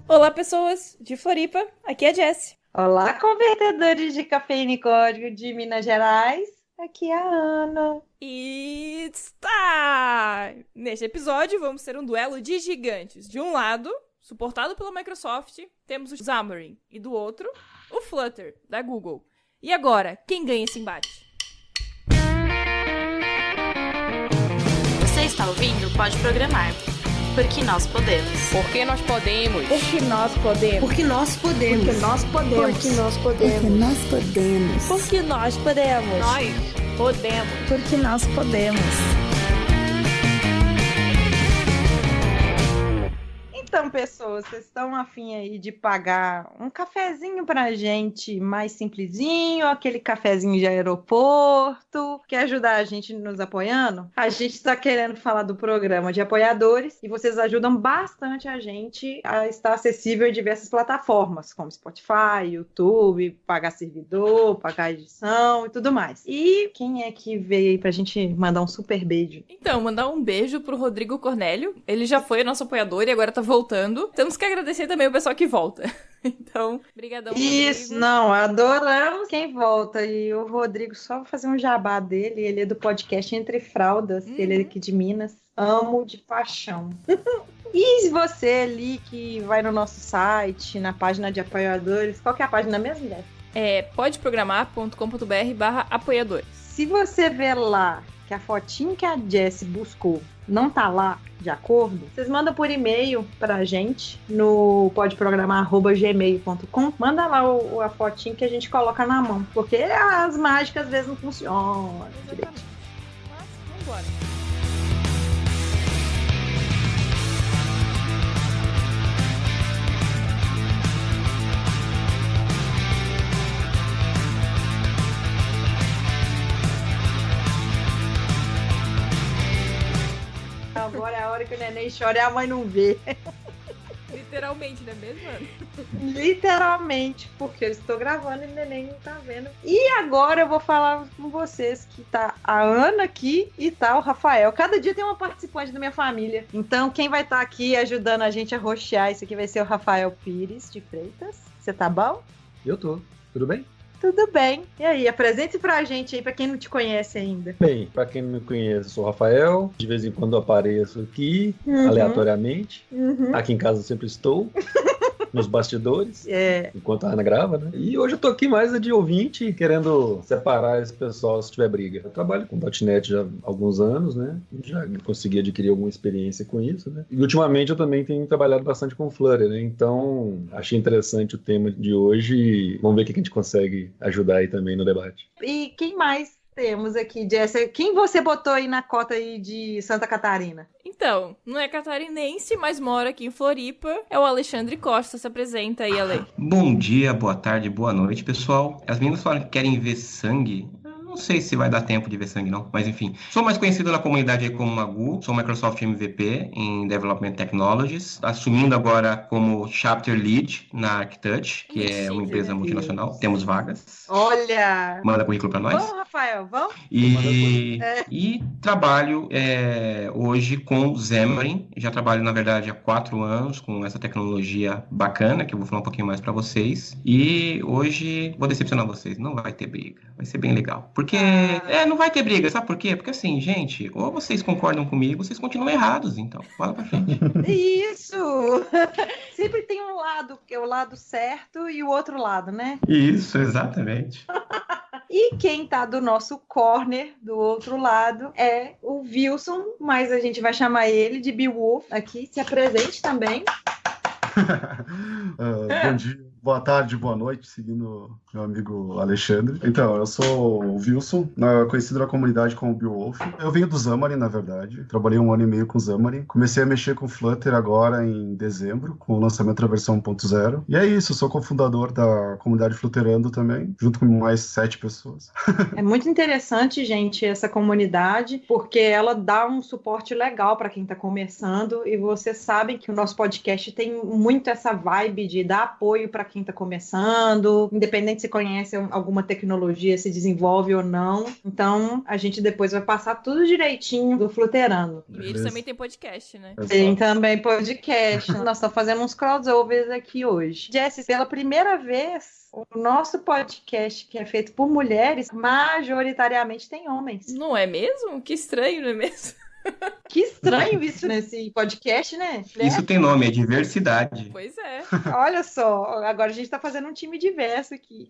Olá, pessoas de Floripa, aqui é a Jessie. Olá, convertedores de cafeína e código de Minas Gerais, aqui é a Ana. It's time! Neste episódio, vamos ter um duelo de gigantes. De um lado, suportado pela Microsoft, temos o Xamarin, e do outro, o Flutter, da Google. E agora, quem ganha esse embate? Você está ouvindo Pode Programar. Porque nós podemos. Porque nós podemos. Porque nós podemos. Porque nós podemos. Porque nós podemos. Porque nós podemos. Porque nós podemos. Porque nós podemos. Nós podemos. Porque nós podemos. Então, pessoas, vocês estão afim aí de pagar um cafezinho pra gente mais simplesinho, aquele cafezinho de aeroporto, quer ajudar a gente nos apoiando? A gente está querendo falar do programa de apoiadores e vocês ajudam bastante a gente a estar acessível em diversas plataformas, como Spotify, YouTube, pagar servidor, pagar edição e tudo mais. E quem é que veio aí pra gente mandar um super beijo? Então, mandar um beijo pro Rodrigo Cornélio. Ele já foi nosso apoiador e agora tá voltando. Temos que agradecer também o pessoal que volta. Então, brigadão, Isso, Rodrigo. não, adoramos quem volta. E o Rodrigo, só vou fazer um jabá dele, ele é do podcast Entre Fraldas, ele é aqui de Minas. Amo de paixão. E você ali que vai no nosso site, na página de apoiadores, qual que é a página mesmo, Jess? É podeprogramar.com.br/apoiadores. Se você ver lá que a fotinha que a Jess buscou não tá lá de acordo, vocês mandam por e-mail pra gente no podeprogramar@gmail.com. Manda lá a fotinha que a gente coloca na mão, porque as mágicas às vezes não funcionam. Exatamente. Mas, vambora. Agora é a hora que o neném chora e a mãe não vê. Literalmente, não é mesmo, Ana? Literalmente, porque eu estou gravando e o neném não tá vendo. E agora eu vou falar com vocês que tá a Ana aqui e tá o Rafael. Cada dia tem uma participante da minha família. Então quem vai estar aqui ajudando a gente a rostear isso aqui vai ser o Rafael Pires de Freitas. Você tá bom? Eu tô. Tudo bem? Tudo bem. E aí, apresente pra gente aí, pra quem não te conhece ainda. Bem, pra quem não me conhece, eu sou o Rafael. De vez em quando eu apareço aqui, aleatoriamente. Aqui em casa eu sempre estou, nos bastidores, enquanto a Ana grava, né? E hoje eu tô aqui mais de ouvinte, querendo separar esse pessoal se tiver briga. Eu trabalho com .NET já há alguns anos, né? Já consegui adquirir alguma experiência com isso, né? E ultimamente eu também tenho trabalhado bastante com Flutter, né? Então, achei interessante o tema de hoje e vamos ver o que a gente consegue ajudar aí também no debate. E quem mais temos aqui, Jess? Quem você botou aí na cota aí de Santa Catarina? Então, não é catarinense, mas mora aqui em Floripa. É o Alexandre Costa, se apresenta aí, Ale. Bom dia, boa tarde, boa noite, pessoal. As meninas falaram que querem ver sangue. Não sei se vai dar tempo de ver sangue, não. Mas, enfim. Sou mais conhecido na comunidade aí como Magu. Sou Microsoft MVP em Development Technologies. Assumindo agora como Chapter Lead na ArcTouch, que é uma empresa multinacional. Temos vagas. Olha! Manda currículo pra nós. Vamos, Rafael, vamos? E trabalho hoje com Xamarin. Já trabalho, na verdade, há 4 anos com essa tecnologia bacana, que eu vou falar um pouquinho mais pra vocês. E hoje vou decepcionar vocês. Não vai ter briga. Vai ser bem legal. Porque não vai ter briga, sabe por quê? Porque assim, gente, ou vocês concordam comigo, ou vocês continuam errados, então. Fala pra frente. Isso! Sempre tem um lado, que é o lado certo, e o outro lado, né? Isso, exatamente. E quem tá do nosso corner, do outro lado, é o Wilson, mas a gente vai chamar ele de Beowulf aqui. Se apresente também. Bom dia, boa tarde, boa noite, seguindo meu amigo Alexandre. Então, eu sou o Wilson, conhecido na comunidade como Beowulf. Eu venho do Xamarin, na verdade. Trabalhei 1 ano e meio com Xamarin. Comecei a mexer com Flutter agora em dezembro, com o lançamento da versão 1.0. E é isso, eu sou cofundador da comunidade Flutterando também, junto com mais 7 pessoas. É muito interessante, gente, essa comunidade, porque ela dá um suporte legal para quem está começando, e vocês sabem que o nosso podcast tem muito essa vibe de dar apoio para quem quem está começando, independente se conhece alguma tecnologia, se desenvolve ou não. Então, a gente depois vai passar tudo direitinho do Fluterando. E eles também têm podcast, né? Tem também podcast. Nós estamos fazendo uns crossovers aqui hoje. Jessie, pela primeira vez, o nosso podcast, que é feito por mulheres, majoritariamente tem homens. Não é mesmo? Que estranho, não é mesmo? Que estranho isso nesse podcast, né? Isso tem nome, é diversidade. Pois é. Olha só, agora a gente tá fazendo um time diverso aqui.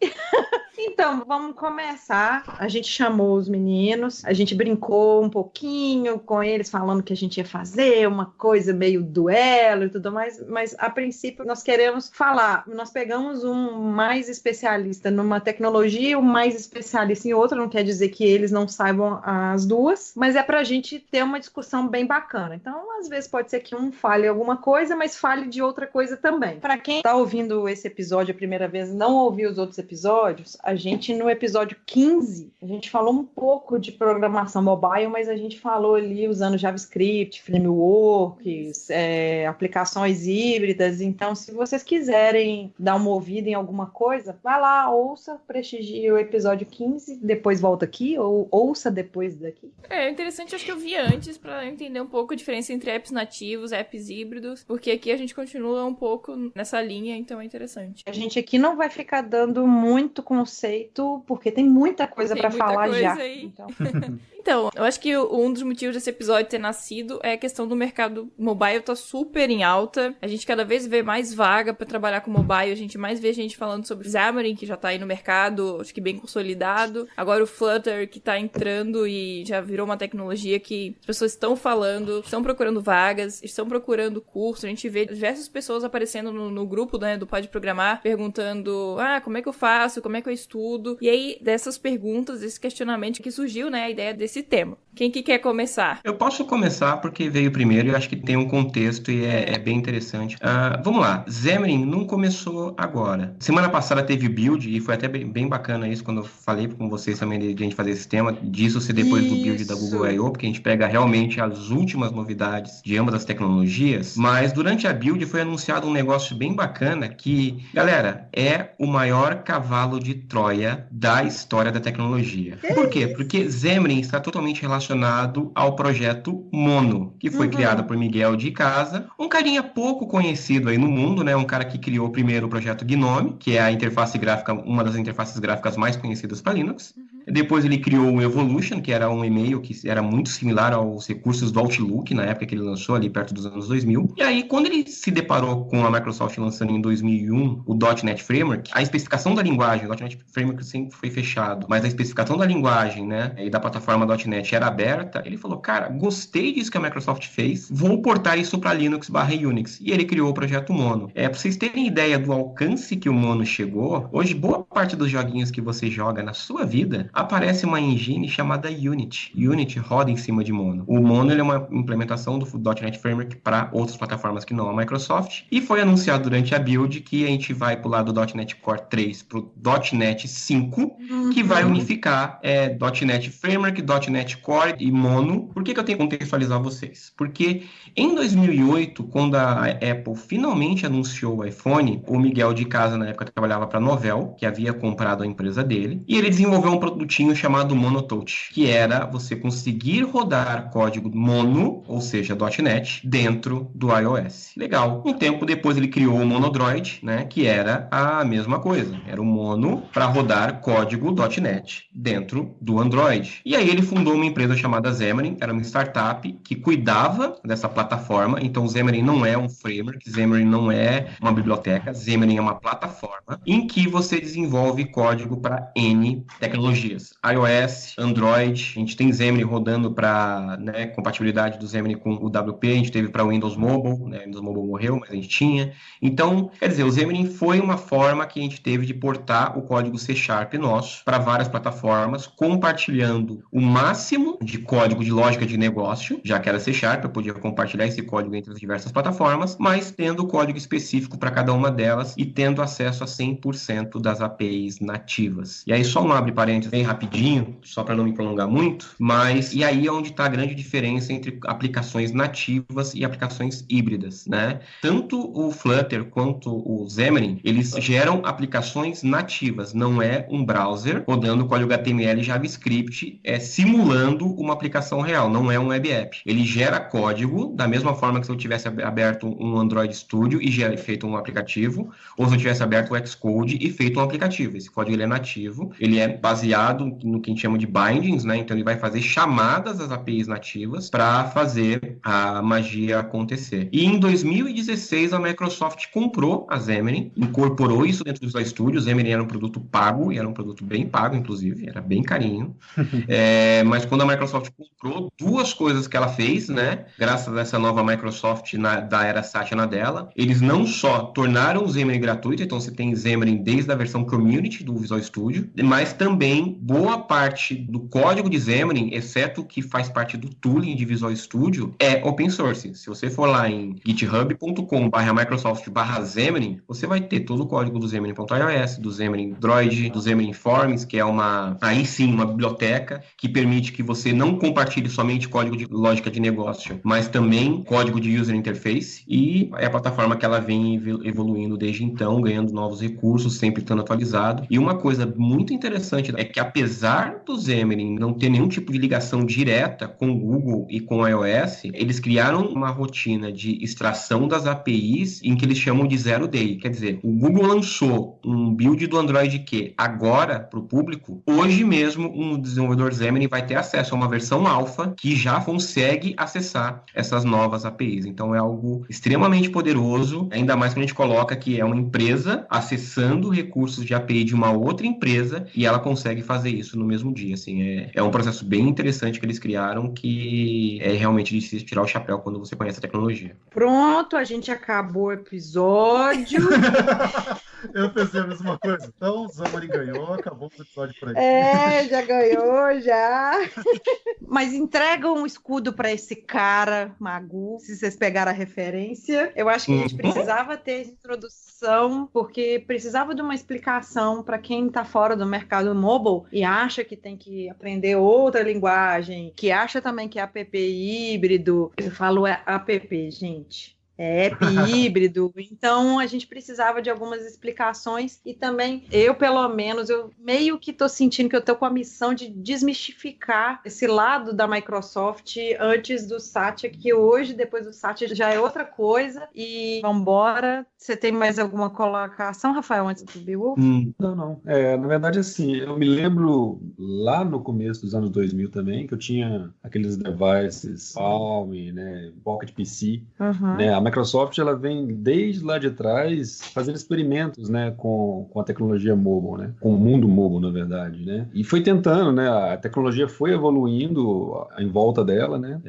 Então, vamos começar. A gente chamou os meninos, a gente brincou um pouquinho com eles, falando que a gente ia fazer uma coisa meio duelo e tudo mais, mas a princípio nós queremos falar. Nós pegamos um mais especialista numa tecnologia, um mais especialista em outra, não quer dizer que eles não saibam as duas, mas é pra gente ter uma discussão bem bacana. Então, às vezes pode ser que um fale alguma coisa, mas fale de outra coisa também. Para quem tá ouvindo esse episódio a primeira vez, não ouviu os outros episódios, a gente no episódio 15, a gente falou um pouco de programação mobile, mas a gente falou ali usando JavaScript, frameworks, aplicações híbridas. Então, se vocês quiserem dar uma ouvida em alguma coisa, vai lá, ouça, prestigie o episódio 15, depois volta aqui, ou ouça depois daqui. É interessante, acho que eu vi antes pra entender um pouco a diferença entre apps nativos, apps híbridos, porque aqui a gente continua um pouco nessa linha, então é interessante. A gente aqui não vai ficar dando muito conceito, porque tem muita coisa pra falar já. Aí. Então, eu acho que um dos motivos desse episódio ter nascido é a questão do mercado mobile tá super em alta. A gente cada vez vê mais vaga pra trabalhar com mobile, a gente mais vê gente falando sobre Xamarin, que já tá aí no mercado, acho que bem consolidado. Agora o Flutter, que tá entrando e já virou uma tecnologia que as pessoas estão falando, estão procurando vagas, estão procurando curso. A gente vê diversas pessoas aparecendo no grupo, né, do Pode Programar, perguntando, como é que eu faço, como é que eu estudo? E aí, dessas perguntas, desse questionamento que surgiu, né, a ideia desse tema. Quem que quer começar? Eu posso começar porque veio primeiro e eu acho que tem um contexto e é bem interessante. Vamos lá, Xamarin não começou agora. Semana passada teve build e foi até bem bacana isso quando eu falei com vocês também de a gente fazer esse tema, disso ser depois do build da Google I.O., porque a gente pega realmente as últimas novidades de ambas as tecnologias, mas durante a build foi anunciado um negócio bem bacana que, galera, é o maior cavalo de Troia da história da tecnologia. Por quê? Porque Xamarin está totalmente relacionado ao projeto Mono, que foi criado por Miguel de Casa, um carinha pouco conhecido aí no mundo, né? Um cara que criou primeiro o projeto Gnome, que é a interface gráfica, uma das interfaces gráficas mais conhecidas para Linux. Depois ele criou o Evolution, que era um e-mail que era muito similar aos recursos do Outlook, na época que ele lançou, ali perto dos anos 2000. E aí, quando ele se deparou com a Microsoft lançando em 2001 o .NET Framework, a especificação da linguagem, o .NET Framework sempre foi fechado, mas a especificação da linguagem, né, e da plataforma .NET era aberta, ele falou, cara, gostei disso que a Microsoft fez, vou portar isso para Linux/Unix. E ele criou o projeto Mono. Para vocês terem ideia do alcance que o Mono chegou, hoje boa parte dos joguinhos que você joga na sua vida aparece uma engine chamada Unity. Unity roda em cima de Mono. O Mono ele é uma implementação do .NET Framework para outras plataformas que não a Microsoft. E foi anunciado durante a build que a gente vai pular do .NET Core 3 para o .NET 5, que vai unificar .NET Framework, .NET Core e Mono. Por que eu tenho que contextualizar vocês? Porque em 2008, quando a Apple finalmente anunciou o iPhone, o Miguel de Casa, na época, trabalhava para a Novell, que havia comprado a empresa dele, e ele desenvolveu um produtinho chamado MonoTouch, que era você conseguir rodar código Mono, ou seja, .NET, dentro do iOS. Legal. Um tempo depois ele criou o Monodroid, né, que era a mesma coisa. Era o Mono para rodar código .NET dentro do Android. E aí ele fundou uma empresa chamada Xamarin, era uma startup que cuidava dessa plataforma. Então Xamarin não é um framework, Xamarin não é uma biblioteca, Xamarin é uma plataforma em que você desenvolve código para N tecnologias. iOS, Android, a gente tem Xamarin rodando para, né, compatibilidade do Xamarin com o WP, a gente teve para Windows Mobile, né, Windows Mobile morreu, mas a gente tinha. Então, quer dizer, o Xamarin foi uma forma que a gente teve de portar o código C# nosso para várias plataformas, compartilhando o máximo de código de lógica de negócio, já que era C#, eu podia compartilhar esse código entre as diversas plataformas, mas tendo o código específico para cada uma delas e tendo acesso a 100% das APIs nativas. E aí, só um abre parênteses bem rapidinho, só para não me prolongar muito, mas e aí é onde está a grande diferença entre aplicações nativas e aplicações híbridas, né? Tanto o Flutter quanto o Xamarin, eles geram aplicações nativas, não é um browser rodando código HTML e JavaScript, simulando uma aplicação real, não é um web app. Ele gera código da mesma forma que se eu tivesse aberto um Android Studio e feito um aplicativo, ou se eu tivesse aberto o Xcode e feito um aplicativo. Esse código ele é nativo, ele é baseado no que a gente chama de bindings, né? Então ele vai fazer chamadas às APIs nativas para fazer a magia acontecer. E em 2016 a Microsoft comprou a Xamarin, incorporou isso dentro do Visual Studio. O Xamarin era um produto pago, e era um produto bem pago, inclusive, era bem carinho. Mas quando a Microsoft comprou, duas coisas que ela fez, né? Graças a essa nova Microsoft da era Satya dela, eles não só tornaram o Xamarin gratuito, então você tem Xamarin desde a versão Community do Visual Studio, mas também boa parte do código de Xamarin, exceto o que faz parte do tooling de Visual Studio, é open source. Se você for lá em github.com/microsoft/Xamarin, você vai ter todo o código do Xamarin.iOS, do Xamarin Droid, do Xamarin Forms, que é aí sim uma biblioteca que permite que você não compartilhe somente código de lógica de negócio, mas também código de user interface, e é a plataforma que ela vem evoluindo desde então, ganhando novos recursos, sempre estando atualizado. E uma coisa muito interessante é que, apesar do Xamarin não ter nenhum tipo de ligação direta com o Google e com o iOS, eles criaram uma rotina de extração das APIs em que eles chamam de Zero Day. Quer dizer, o Google lançou um build do Android Q agora para o público, hoje mesmo um desenvolvedor Xamarin vai ter acesso a uma versão alfa que já consegue acessar essas novas APIs. Então é algo extremamente poderoso, ainda mais que a gente coloca que é uma empresa acessando recursos de API de uma outra empresa e ela consegue fazer isso no mesmo dia. Assim, é um processo bem interessante que eles criaram, que é realmente de se tirar o chapéu quando você conhece a tecnologia. Pronto, a gente acabou o episódio. Eu pensei a mesma coisa. Então, o Xamarin ganhou, acabou o episódio por aqui. Já ganhou, já. Mas entrega um escudo para esse cara, Magu, se vocês pegaram a referência. Eu acho que a gente precisava ter introdução, porque precisava de uma explicação para quem está fora do mercado mobile e acha que tem que aprender outra linguagem, que acha também que é app híbrido. Eu falo app, gente. É app híbrido, então a gente precisava de algumas explicações e também eu, pelo menos, eu meio que tô sentindo que eu tô com a missão de desmistificar esse lado da Microsoft antes do Satya, que hoje, depois do Satya, já é outra coisa e vambora. Você tem mais alguma colocação, Rafael, antes do Beowulf? Não. Na verdade, assim, eu me lembro lá no começo dos anos 2000 também, que eu tinha aqueles devices Palm, né, Pocket PC, né, a Microsoft ela vem desde lá de trás fazendo experimentos, né, com a tecnologia mobile, né, com o mundo mobile, na verdade, né, e foi tentando, né, a tecnologia foi evoluindo em volta dela, né,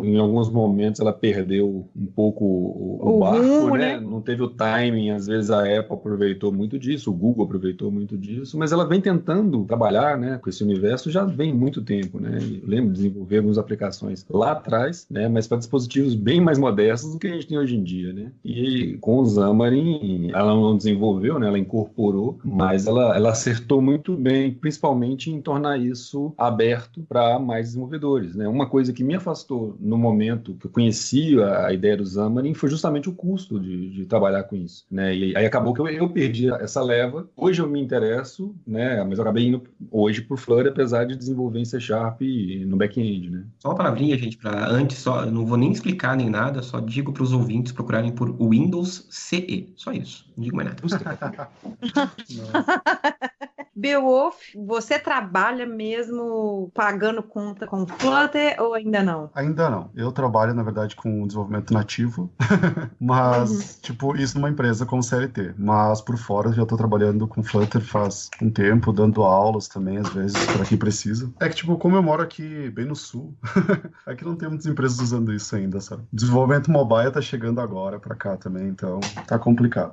em alguns momentos ela perdeu um pouco o barco, né, não teve o timing, às vezes a Apple aproveitou muito disso, o Google aproveitou muito disso, mas ela vem tentando trabalhar, né, com esse universo já vem muito tempo, né, eu lembro de desenvolver algumas aplicações lá atrás, né, mas para dispositivos bem mais modestos do que a gente tem hoje em dia, né? E com o Xamarin, ela não desenvolveu, né? Ela incorporou, mas ela acertou muito bem, principalmente em tornar isso aberto para mais desenvolvedores, né? Uma coisa que me afastou no momento que eu conheci a ideia do Xamarin foi justamente o custo de trabalhar com isso, né? E aí acabou que eu perdi essa leva. Hoje eu me interesso, né? Mas eu acabei indo hoje por Flutter, apesar de desenvolver em C# e no back-end, né? Só uma palavrinha, gente, para antes, só, não vou nem explicar nem nada, só digo para os ouvintes procurarem por Windows CE. Só isso. Não digo mais nada. Beowulf, você trabalha mesmo pagando conta com Flutter ou ainda não? Ainda não. Eu trabalho, na verdade, com desenvolvimento nativo, mas, tipo, isso numa empresa como CLT. Mas, por fora, já estou trabalhando com Flutter faz um tempo, dando aulas também, às vezes, para quem precisa. É que, tipo, como eu moro aqui bem no sul, aqui não tem muitas empresas usando isso ainda, sabe? Desenvolvimento mobile tá chegando agora para cá também, então tá complicado.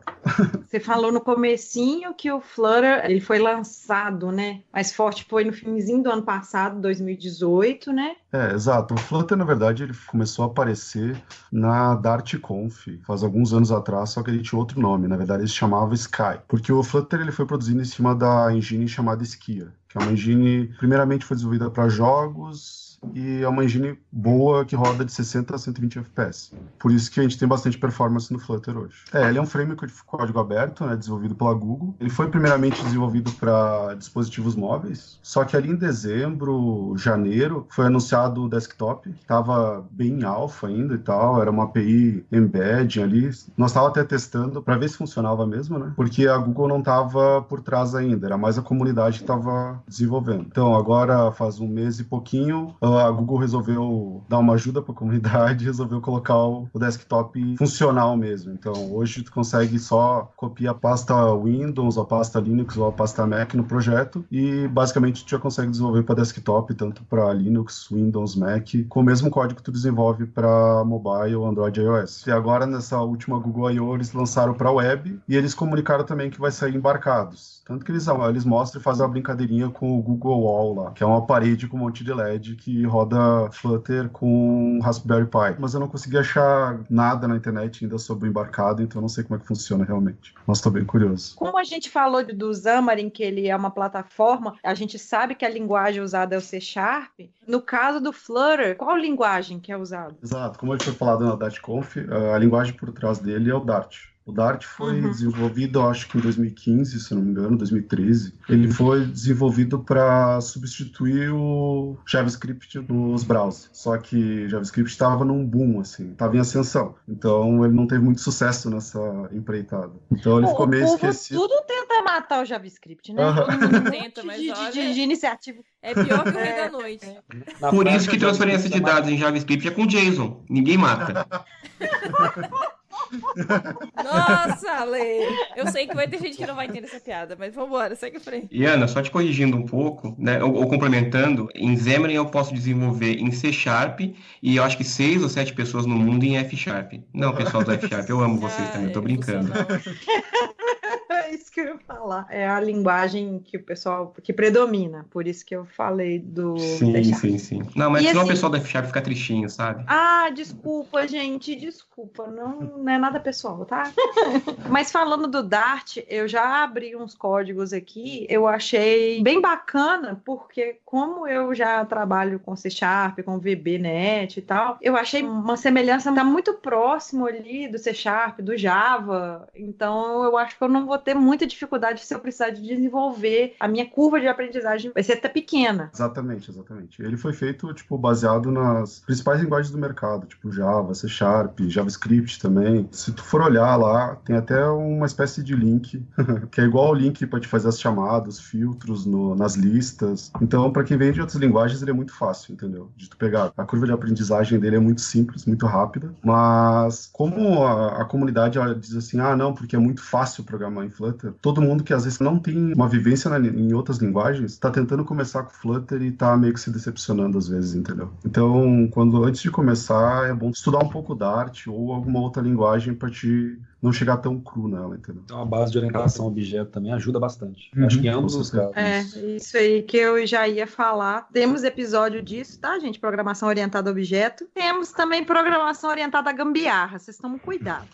Você falou no comecinho que o Flutter, ele foi lançado, né? Mais forte foi no finzinho do ano passado, 2018, né? Exato. O Flutter, na verdade, ele começou a aparecer na DartConf, faz alguns anos atrás, só que ele tinha outro nome. Na verdade, ele se chamava Sky. Porque o Flutter ele foi produzido em cima da engine chamada Skia, que é uma engine, primeiramente foi desenvolvida para jogos, e é uma engine boa que roda de 60 a 120 FPS. Por isso que a gente tem bastante performance no Flutter hoje. Ele é um framework de código aberto, né, desenvolvido pela Google. Ele foi primeiramente desenvolvido para dispositivos móveis, só que ali em dezembro, janeiro, foi anunciado o desktop, que estava bem alpha ainda e tal, era uma API embedding ali. Nós estávamos até testando para ver se funcionava mesmo, né? Porque a Google não estava por trás ainda, era mais a comunidade que estava desenvolvendo. Então agora faz um mês e pouquinho, a Google resolveu dar uma ajuda para a comunidade, resolveu colocar o desktop funcional mesmo. Então, hoje tu consegue só copiar a pasta Windows, a pasta Linux ou a pasta Mac no projeto e, basicamente, tu já consegue desenvolver para desktop, tanto para Linux, Windows, Mac, com o mesmo código que tu desenvolve para mobile, Android e iOS. E agora, nessa última Google I.O., eles lançaram para web e eles comunicaram também que vai sair embarcados. Tanto que eles mostram e fazem uma brincadeirinha com o Google Wall lá, que é uma parede com um monte de LED que roda Flutter com Raspberry Pi. Mas eu não consegui achar nada na internet ainda sobre o embarcado, então eu não sei como é que funciona realmente. Mas estou bem curioso. Como a gente falou do Xamarin, que ele é uma plataforma, a gente sabe que a linguagem usada é o C#. No caso do Flutter, qual linguagem que é usada? Exato. Como ele foi falado na DartConf, a linguagem por trás dele é o Dart. O Dart foi desenvolvido, acho que em 2015, se não me engano, 2013. Ele foi desenvolvido para substituir o JavaScript nos browsers. Só que JavaScript estava num boom, assim, estava em ascensão. Então, ele não teve muito sucesso nessa empreitada. Então, ele ficou meio esquecido. Tudo tenta matar o JavaScript, né? Todo mundo tenta, mas de iniciativa. É pior que o Rei da Noite. Por isso que transferência de dados em JavaScript é com JSON. Ninguém mata. Nossa, Ale! Eu sei que vai ter gente que não vai entender essa piada, mas vambora, segue em frente. E Ana, só te corrigindo um pouco, né, ou complementando, em Xamarin eu posso desenvolver em C# e eu acho que 6 ou 7 pessoas no mundo em F#. Não, pessoal do F#, eu amo vocês também, eu tô brincando. É isso que eu ia falar. É a linguagem que o pessoal que predomina. Por isso que eu falei do Sim. Não, mas e senão assim, o pessoal do F# fica tristinho, sabe? Ah, desculpa, gente. Desculpa. Não é nada pessoal, tá? Mas falando do Dart, eu já abri uns códigos aqui. Eu achei bem bacana, porque como eu já trabalho com C#, com VB.NET e tal, eu achei uma semelhança muito próximo ali do C#, do Java. Então, eu acho que eu não vou ter muita dificuldade se eu precisar de desenvolver. A minha curva de aprendizagem vai ser até pequena. Exatamente. Ele foi feito, baseado nas principais linguagens do mercado, tipo Java, C#, JavaScript também. Se tu for olhar lá, tem até uma espécie de link, que é igual o link para te fazer as chamadas, filtros nas listas. Então, para quem vem de outras linguagens, ele é muito fácil, entendeu? De tu pegar. A curva de aprendizagem dele é muito simples, muito rápida, mas como a comunidade ela diz assim, não, porque é muito fácil programar em Flutter, todo mundo que às vezes não tem uma vivência em outras linguagens, está tentando começar com Flutter e tá meio que se decepcionando às vezes, entendeu? Então, antes de começar, é bom estudar um pouco Dart ou alguma outra linguagem para te não chegar tão cru nela, entendeu? Então, a base de orientação a objeto também ajuda bastante. Acho que em ambos os casos. Isso aí que eu já ia falar. Temos episódio disso, tá, gente? Programação orientada a objeto. Temos também programação orientada a gambiarra. Vocês tomam cuidado.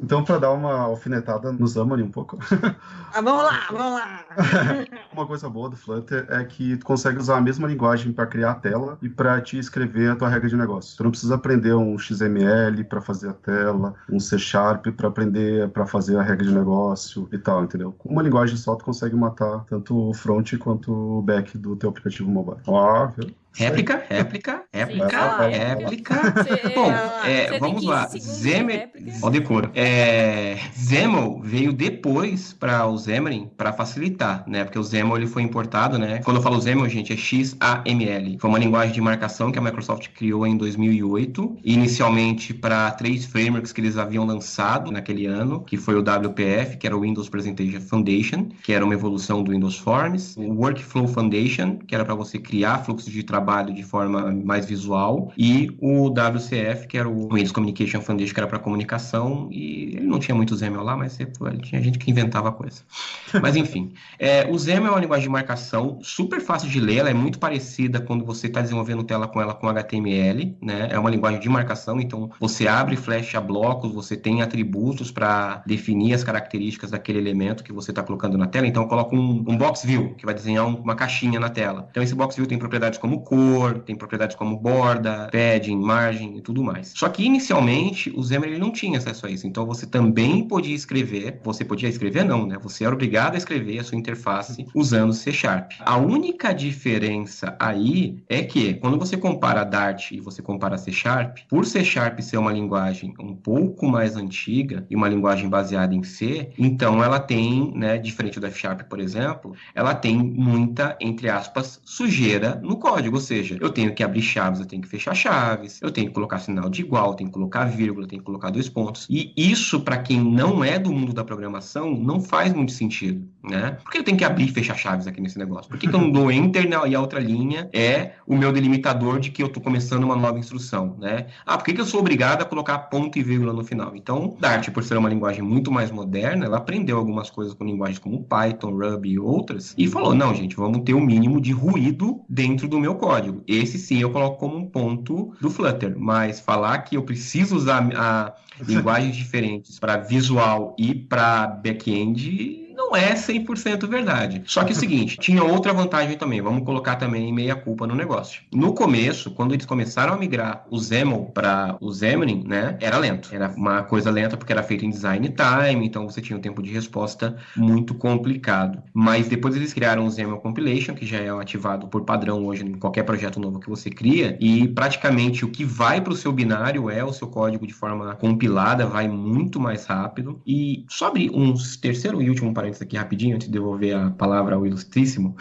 Então, para dar uma alfinetada no Xamarin um pouco. Vamos lá. Uma coisa boa do Flutter é que tu consegue usar a mesma linguagem para criar a tela e para te escrever a tua regra de negócio. Tu não precisa aprender um XML para fazer a tela, um C# para aprender, para fazer a regra de negócio e tal, entendeu? Com uma linguagem só tu consegue matar tanto o front quanto o back do teu aplicativo mobile. Viu? Réplica. Bom, vamos lá. Ó, decoro. XAML veio depois para o Xamarin para facilitar, né? Porque o XAML ele foi importado, né? Quando eu falo XAML, gente, é XAML. Foi uma linguagem de marcação que a Microsoft criou em 2008, inicialmente para 3 frameworks que eles haviam lançado naquele ano, que foi o WPF, que era o Windows Presentation Foundation, que era uma evolução do Windows Forms, o Workflow Foundation, que era para você criar fluxos de trabalho trabalho de forma mais visual, e o WCF, que era o Windows Communication Foundation, que era para comunicação, e ele não tinha muito XAML lá, mas tinha gente que inventava coisa. Mas enfim, o XAML é uma linguagem de marcação super fácil de ler, ela é muito parecida quando você está desenvolvendo tela com ela com HTML, né? É uma linguagem de marcação, então você abre e flecha blocos, você tem atributos para definir as características daquele elemento que você está colocando na tela. Então eu coloco um box view, que vai desenhar uma caixinha na tela. Então esse box view tem propriedades como cor, tem propriedades como borda, padding, margem e tudo mais. Só que inicialmente o Xamarin não tinha acesso a isso, então você também podia escrever, não, né? Você era obrigado a escrever a sua interface usando C#. A única diferença aí é que quando você compara Dart e você compara C#, por C# ser uma linguagem um pouco mais antiga e uma linguagem baseada em C, então ela tem, né, diferente do F#, por exemplo, ela tem muita, entre aspas, sujeira no código, ou seja, eu tenho que abrir chaves, eu tenho que fechar chaves, eu tenho que colocar sinal de igual, eu tenho que colocar vírgula, eu tenho que colocar 2 pontos. E isso, para quem não é do mundo da programação, não faz muito sentido, né? Por que eu tenho que abrir e fechar chaves aqui nesse negócio? Por que eu não dou enter e a outra linha é o meu delimitador de que eu estou começando uma nova instrução, né? Por que eu sou obrigado a colocar ponto e vírgula no final? Então, Dart, por ser uma linguagem muito mais moderna, ela aprendeu algumas coisas com linguagens como Python, Ruby e outras, e falou, não, gente, vamos ter o mínimo de ruído dentro do meu código. Esse sim eu coloco como um ponto do Flutter, mas falar que eu preciso usar linguagens diferentes para visual e para back-end não é 100% verdade. Só que é o seguinte, tinha outra vantagem também, vamos colocar também meia culpa no negócio. No começo, quando eles começaram a migrar o XAML para o Xamarin, né, era lento. Era uma coisa lenta porque era feito em design time, então você tinha um tempo de resposta muito complicado. Mas depois eles criaram o XAML Compilation, que já é ativado por padrão hoje em qualquer projeto novo que você cria, e praticamente o que vai para o seu binário é o seu código de forma compilada, vai muito mais rápido. E só abrir um terceiro e último parênteses aqui rapidinho, antes de devolver a palavra ao ilustríssimo.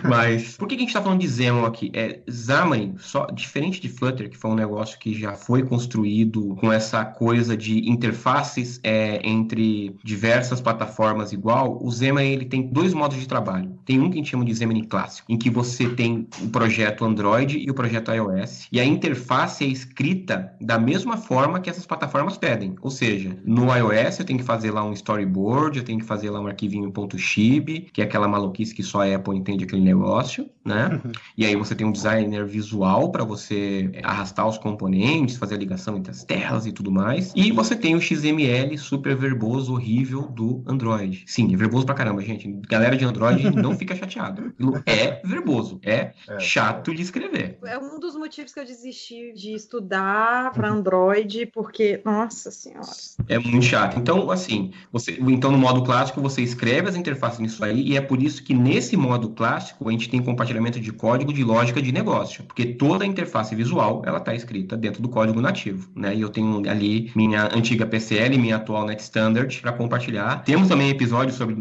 Mas por que a gente está falando de XAML aqui? Xamarin, diferente de Flutter, que foi um negócio que já foi construído com essa coisa de interfaces entre diversas plataformas igual, o Xamarin ele tem 2 modos de trabalho. Tem um que a gente chama de Xamarin clássico, em que você tem o projeto Android e o projeto iOS, e a interface é escrita da mesma forma que essas plataformas pedem. Ou seja, no iOS eu tenho que fazer lá um storyboard, eu tenho que fazer lá um arquivinho .xib, que é aquela maluquice que só a Apple entende aquele negócio, né? E aí você tem um designer visual para você arrastar os componentes, fazer a ligação entre as telas e tudo mais. E você tem o XML super verboso, horrível do Android. Sim, é verboso pra caramba, gente. Galera de Android não fica chateado. É verboso, chato de escrever. É um dos motivos que eu desisti de estudar para Android, porque, nossa senhora. É muito chato. Então, assim, então no modo clássico você escreve as interfaces nisso aí, e é por isso que nesse modo clássico a gente tem compartilhamento de código de lógica de negócio, porque toda a interface visual ela está escrita dentro do código nativo, né? E eu tenho ali minha antiga PCL, minha atual NetStandard para compartilhar. Temos também episódios sobre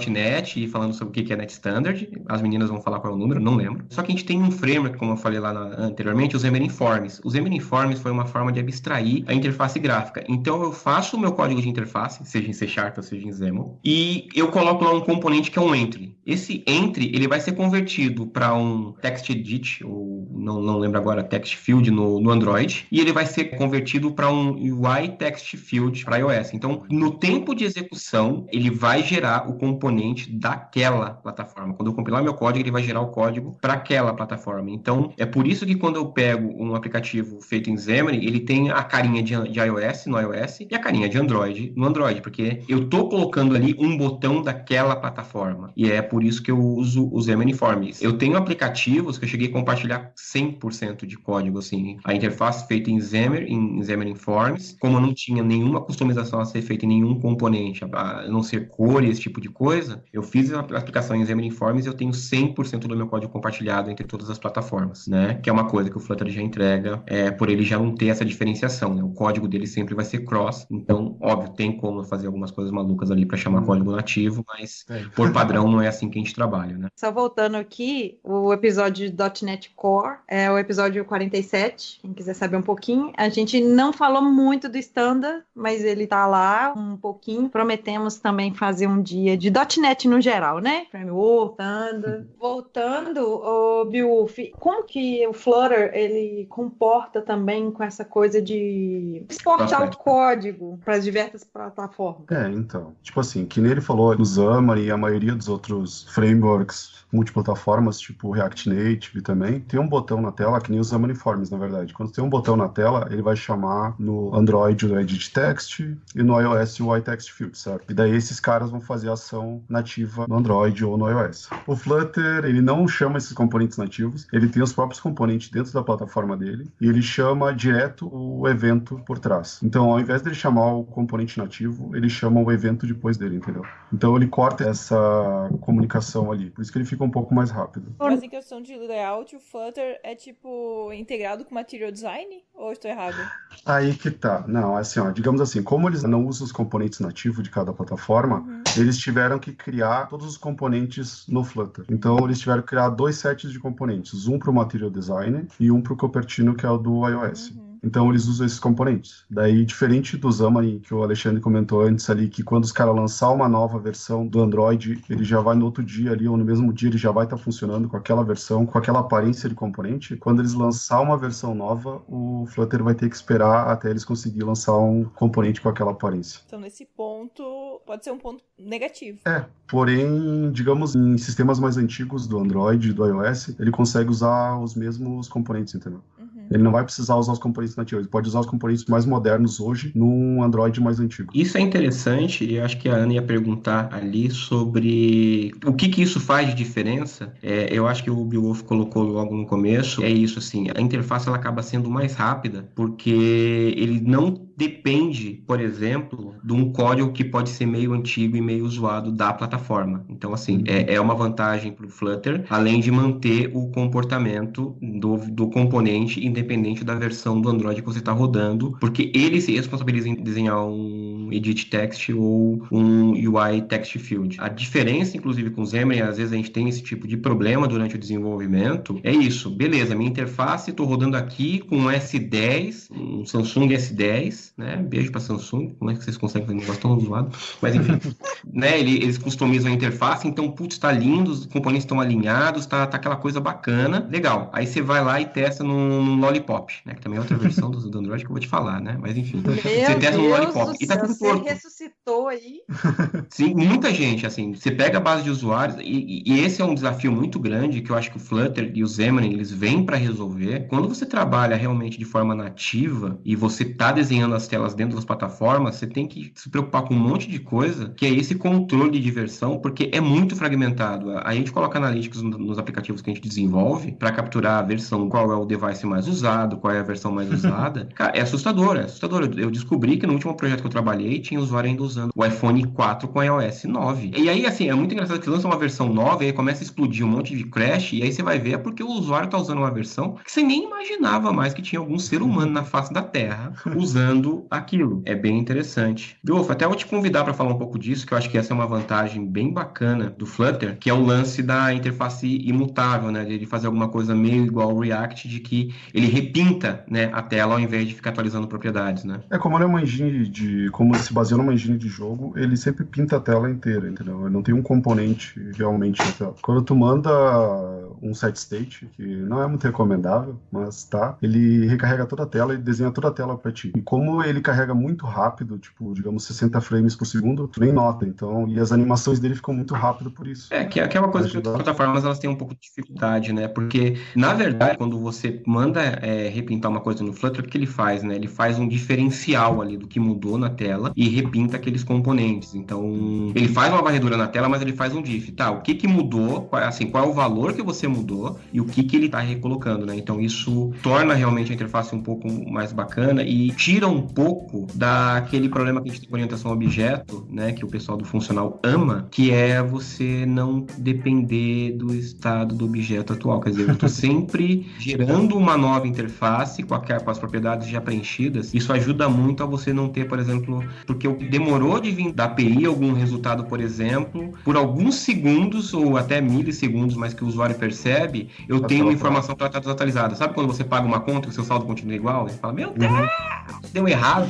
.NET e falando sobre o que é NetStandard. As meninas vão falar qual é o número, não lembro. Só que a gente tem um framework, como eu falei lá anteriormente, o Xamarin Forms. O Xamarin Forms foi uma forma de abstrair a interface gráfica. Então eu faço o meu código de interface, seja em C# ou seja em XAML, e eu coloco lá um componente que é um entry. Esse entry, ele vai ser convertido para um text edit, ou não lembro agora, text field no Android, e ele vai ser convertido para um UI text field para iOS. Então, no tempo de execução, ele vai gerar o componente daquela plataforma. Quando eu compilar meu código, ele vai gerar o código para aquela plataforma. Então, é por isso que quando eu pego um aplicativo feito em Xamarin, ele tem a carinha de iOS no iOS e a carinha de Android no Android, porque eu estou colocando ali um botão daquela plataforma. E é por isso que eu uso o Xamarin Forms. Eu tenho aplicativos que eu cheguei a compartilhar 100% de código, assim. A interface feita em Xamarin Forms, como eu não tinha nenhuma customização a ser feita em nenhum componente, a não ser cor e esse tipo de coisa, eu fiz a aplicação em Xamarin Forms e eu tenho 100% do meu código compartilhado entre todas as plataformas, né? Que é uma coisa que o Flutter já entrega, por ele já não ter essa diferenciação, né? O código dele sempre vai ser cross, então, óbvio, tem como fazer algumas coisas malucas ali para chamar código nativo, mas por padrão não é assim que a gente trabalha, né? Só voltando aqui, o episódio de .NET Core Core. É o episódio 47, quem quiser saber um pouquinho. A gente não falou muito do standard, mas ele tá lá um pouquinho. Prometemos também fazer um dia de .NET no geral, né? Framework, standard. Voltando, o Beowulf, como que o Flutter, ele comporta também com essa coisa de exportar o código para as diversas plataformas? Então, tipo assim, que nem ele falou, o Xamarin e a maioria dos outros frameworks multiplataformas, tipo React Native também, tem um botão na tela, que nem os Xamarin Forms, na verdade. Quando tem um botão na tela, ele vai chamar no Android o Edit Text e no iOS o iText Field, certo? E daí esses caras vão fazer a ação nativa no Android ou no iOS. O Flutter, ele não chama esses componentes nativos, ele tem os próprios componentes dentro da plataforma dele e ele chama direto o evento por trás. Então, ao invés dele chamar o componente nativo, ele chama o evento depois dele, entendeu? Então, ele corta essa comunicação ali. Por isso que ele fica um pouco mais rápido. Mas em questão de layout, o Flutter é tipo integrado com Material Design? Ou eu estou errado? Aí que tá. Não, assim, ó, digamos assim, como eles não usam os componentes nativos de cada plataforma, eles tiveram que criar todos os componentes no Flutter. Então, eles tiveram que criar 2 sets de componentes, um para o Material Design e um para o Cupertino, que é o do iOS. Então, eles usam esses componentes. Daí, diferente do Xamarin, que o Alexandre comentou antes ali, que quando os caras lançar uma nova versão do Android, ele já vai no outro dia ali, ou no mesmo dia, ele já vai estar funcionando com aquela versão, com aquela aparência de componente. Quando eles lançar uma versão nova, o Flutter vai ter que esperar até eles conseguirem lançar um componente com aquela aparência. Então, nesse ponto, pode ser um ponto negativo. Porém, digamos, em sistemas mais antigos do Android e do iOS, ele consegue usar os mesmos componentes, entendeu? Ele não vai precisar usar os componentes nativos, ele pode usar os componentes mais modernos hoje num Android mais antigo. Isso é interessante, e acho que a Ana ia perguntar ali sobre o que isso faz de diferença. Eu acho que o Beowulf colocou logo no começo, é isso, assim, a interface ela acaba sendo mais rápida, porque ele não depende, por exemplo, de um código que pode ser meio antigo e meio zoado da plataforma. Então, assim, é uma vantagem para o Flutter, além de manter o comportamento do componente independente da versão do Android que você está rodando, porque ele se responsabiliza em desenhar um Edit Text ou um UI Text Field. A diferença, inclusive, com o Xamarin, às vezes a gente tem esse tipo de problema durante o desenvolvimento, é isso. Beleza, minha interface, estou rodando aqui com um S10, um Samsung S10, né? Beijo para Samsung, como é que vocês conseguem fazer um negócio tão zoado? Mas enfim, né? Eles customizam a interface, então, putz, tá lindo, os componentes estão alinhados, tá aquela coisa bacana, legal. Aí você vai lá e testa num Lollipop, né? Que também é outra versão do Android que eu vou te falar, né? Mas enfim, você testa no Lollipop e tá tudo você ressuscitou aí. Sim, muita gente, assim, você pega a base de usuários e esse é um desafio muito grande que eu acho que o Flutter e o Xamarin, eles vêm para resolver. Quando você trabalha realmente de forma nativa e você tá desenhando as telas dentro das plataformas, você tem que se preocupar com um monte de coisa, que é esse controle de versão, porque é muito fragmentado. A gente coloca analytics nos aplicativos que a gente desenvolve para capturar a versão, qual é o device mais usado, qual é a versão mais usada. Cara, é assustador, é assustador. Eu descobri que no último projeto que eu trabalhei, tinha usuário ainda usando o iPhone 4 com iOS 9. E aí, assim, é muito engraçado que lança uma versão nova e aí começa a explodir um monte de crash, e aí você vai ver é porque o usuário tá usando uma versão que você nem imaginava mais que tinha algum ser humano na face da Terra usando aquilo. É bem interessante. Beowulf, até vou te convidar para falar um pouco disso, que eu acho que essa é uma vantagem bem bacana do Flutter, que é o lance da interface imutável, né? De ele fazer alguma coisa meio igual ao React, de que ele repinta, né, a tela ao invés de ficar atualizando propriedades, né? Como ele é uma engine como ele se baseia numa engine de jogo, ele sempre pinta a tela inteira, entendeu? Ele não tem um componente realmente na tela. Quando tu manda um set state, que não é muito recomendável, mas tá, ele recarrega toda a tela e desenha toda a tela pra ti. E como ele carrega muito rápido, tipo, digamos, 60 frames por segundo, tu nem nota, então, e as animações dele ficam muito rápido por isso. Que é uma coisa que as plataformas, elas têm um pouco de dificuldade, né? Porque, na verdade, quando você manda repintar uma coisa no Flutter, o que ele faz, né? Ele faz um diferencial ali do que mudou na tela e repinta aqueles componentes. Então, ele faz uma varredura na tela, mas ele faz um diff. Tá, o que mudou, qual é o valor que você mudou e o que ele tá recolocando, né? Então, isso torna realmente a interface um pouco mais bacana e tira um pouco daquele problema que a gente tem com orientação a objeto, né? Que o pessoal do funcional ama, que é você não depender do estado do objeto atual. Quer dizer, eu tô sempre gerando uma nova nova interface com as propriedades já preenchidas, isso ajuda muito a você não ter, por exemplo, porque demorou de vir da API algum resultado, por exemplo, por alguns segundos ou até milissegundos, mas que o usuário percebe, eu tenho uma informação que está desatualizada. Sabe quando você paga uma conta e o seu saldo continua igual? Você fala, meu Deus, deu errado,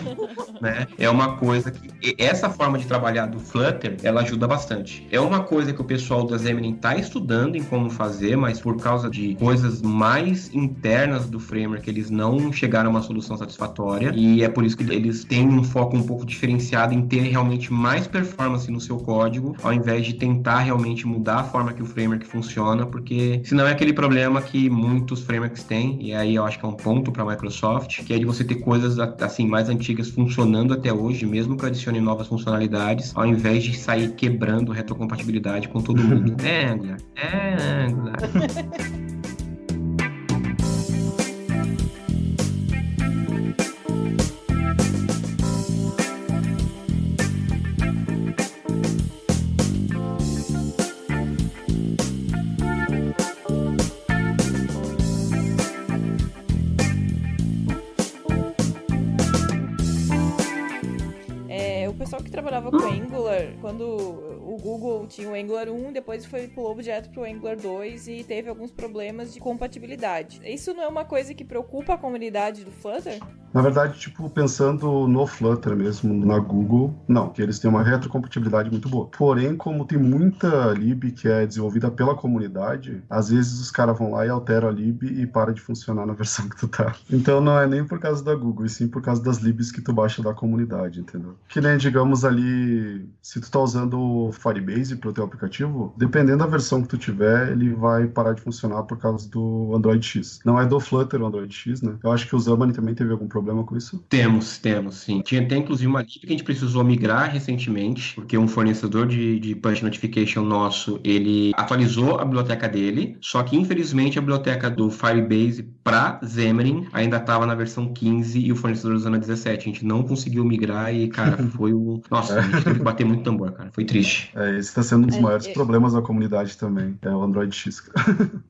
né? É uma coisa que... Essa forma de trabalhar do Flutter, ela ajuda bastante. É uma coisa que o pessoal da Xamarin está estudando em como fazer, mas por causa de coisas mais internas do framework, eles não chegaram a uma solução satisfatória, e é por isso que eles têm um foco um pouco diferenciado em ter realmente mais performance no seu código, ao invés de tentar realmente mudar a forma que o framework funciona, porque senão é aquele problema que muitos frameworks têm, e aí eu acho que é um ponto para a Microsoft, que é de você ter coisas assim mais antigas funcionando até hoje, mesmo que adicione novas funcionalidades, ao invés de sair quebrando retrocompatibilidade com todo mundo. Angular. O pessoal que trabalhava com Angular, quando o Google tinha o Angular 1, depois pulou direto pro Angular 2 e teve alguns problemas de compatibilidade. Isso não é uma coisa que preocupa a comunidade do Flutter? Na verdade, tipo, pensando no Flutter mesmo, na Google, não, que eles têm uma retrocompatibilidade muito boa. Porém, como tem muita lib que é desenvolvida pela comunidade, às vezes os caras vão lá e alteram a lib e para de funcionar na versão que tu tá. Então não é nem por causa da Google, e sim por causa das libs que tu baixa da comunidade, entendeu? Que nem, digamos ali, se tu tá usando o Firebase pro teu aplicativo, dependendo da versão que tu tiver, ele vai parar de funcionar por causa do Android X. Não é do Flutter o Android X, né? Eu acho que o Xamarin também teve algum problema com isso. Temos, sim. Tinha até inclusive uma lib que a gente precisou migrar recentemente, porque um fornecedor de push notification nosso, ele atualizou a biblioteca dele, só que infelizmente a biblioteca do Firebase para Xamarin ainda estava na versão 15 e o fornecedor usando a 17. A gente não conseguiu migrar e, cara, foi o... Nossa, a gente teve que bater muito tambor, cara. Foi triste. Esse está sendo um dos maiores problemas da comunidade também, é o Android X.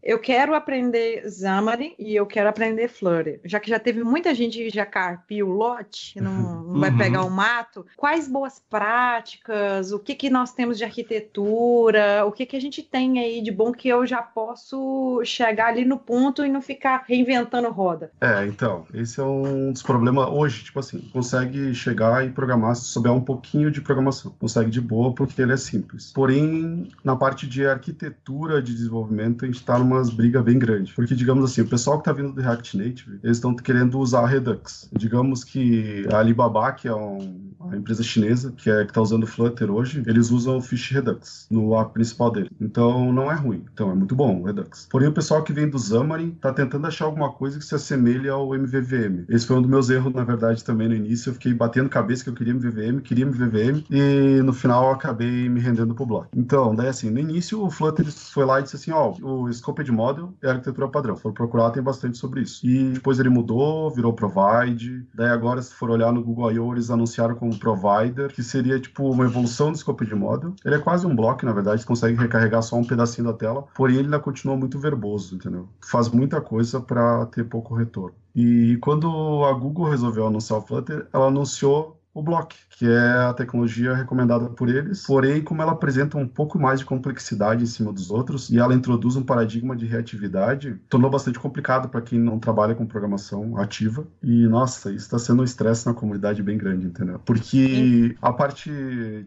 Eu quero aprender Xamarin e eu quero aprender Flutter. Já que já teve muita gente que já carpiu o lote, não vai pegar o mato. Quais boas práticas, o que nós temos de arquitetura, o que a gente tem aí de bom que eu já posso chegar ali no ponto e não ficar reinventando roda? Então, esse é um dos problemas hoje, tipo assim, consegue chegar e programar se souber um pouquinho de programação. Consegue de boa porque ele é simples. Porém, na parte de arquitetura de desenvolvimento, a gente tá numas brigas bem grandes. Porque, digamos assim, o pessoal que tá vindo do React Native, eles estão querendo usar Redux. Digamos que a Alibaba, que é uma empresa chinesa, que tá usando Flutter hoje, eles usam o Fish Redux no app principal dele. Então, não é ruim. Então, é muito bom o Redux. Porém, o pessoal que vem do Xamarin tá tentando achar alguma coisa que se assemelhe ao MVVM. Esse foi um dos meus erros, na verdade, também no início. Eu fiquei batendo cabeça que eu queria MVVM, e no final eu acabei me rendendo pro bloco. Então, daí assim, no início o Flutter foi lá e disse assim, o Scoped Model é a arquitetura padrão. Se for procurar, tem bastante sobre isso. E depois ele mudou, virou Provide. Daí agora, se for olhar no Google I.O., eles anunciaram como Provider, que seria tipo uma evolução do Scoped Model. Ele é quase um bloco, na verdade, você consegue recarregar só um pedacinho da tela, porém ele ainda continua muito verboso, entendeu? Faz muita coisa para ter pouco retorno. E quando a Google resolveu anunciar o Flutter, ela anunciou o Block, que é a tecnologia recomendada por eles, porém, como ela apresenta um pouco mais de complexidade em cima dos outros, e ela introduz um paradigma de reatividade, tornou bastante complicado para quem não trabalha com programação ativa, e, nossa, isso está sendo um estresse na comunidade bem grande, entendeu? Porque a parte,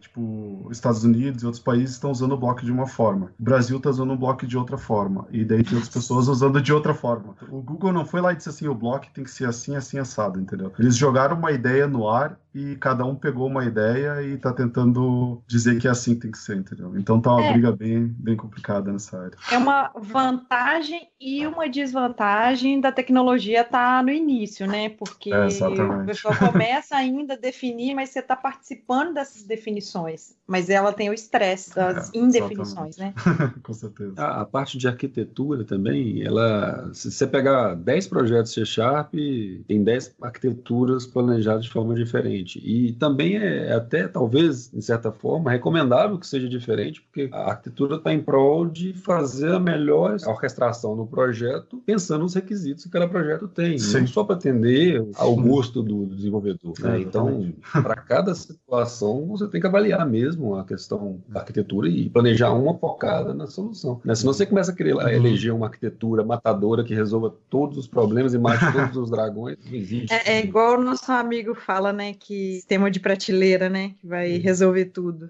tipo, Estados Unidos e outros países estão usando o Block de uma forma, o Brasil está usando o Block de outra forma, e daí tem outras pessoas usando de outra forma. O Google não foi lá e disse assim, o Block tem que ser assim, assim, assado, entendeu? Eles jogaram uma ideia no ar, e cada um pegou uma ideia e tá tentando dizer que é assim que tem que ser, entendeu? Então tá uma briga bem complicada nessa área. É uma vantagem e uma desvantagem da tecnologia tá no início, né? Porque o pessoal começa ainda a definir, mas você tá participando dessas definições. Mas ela tem o estresse das indefinições, né? Com certeza. A parte de arquitetura também, se você pegar 10 projetos C#, tem 10 arquiteturas planejadas de forma diferente. diferente. E também é até, talvez, de certa forma, recomendável que seja diferente, porque a arquitetura está em prol de fazer a melhor orquestração do projeto, pensando nos requisitos que cada projeto tem, não só para atender ao gosto do desenvolvedor. Né? Então, para cada situação, você tem que avaliar mesmo a questão da arquitetura e planejar uma focada na solução. Né? Senão você começa a querer eleger uma arquitetura matadora que resolva todos os problemas e mate todos os dragões. Não existe. É igual o nosso amigo fala, né, que sistema de prateleira, né, que vai resolver tudo.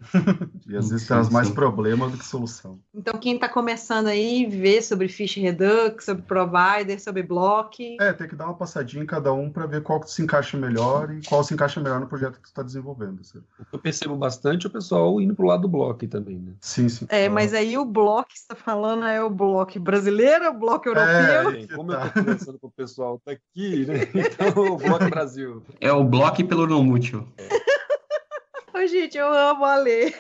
E às vezes traz mais problema do que solução. Então, quem está começando aí, vê sobre Fish Redux, sobre Provider, sobre Block. Tem que dar uma passadinha em cada um para ver qual que se encaixa melhor e qual se encaixa melhor no projeto que você está desenvolvendo. Sabe? O que eu percebo bastante é o pessoal indo pro lado do Block também, né? Sim. Mas aí o Block que você está falando é o Block brasileiro, o Block europeu? Como eu estou conversando com o pessoal tá aqui, né? Então o Block Brasil. É o Block pelo não mútil. Ô, gente, eu amo a Lê.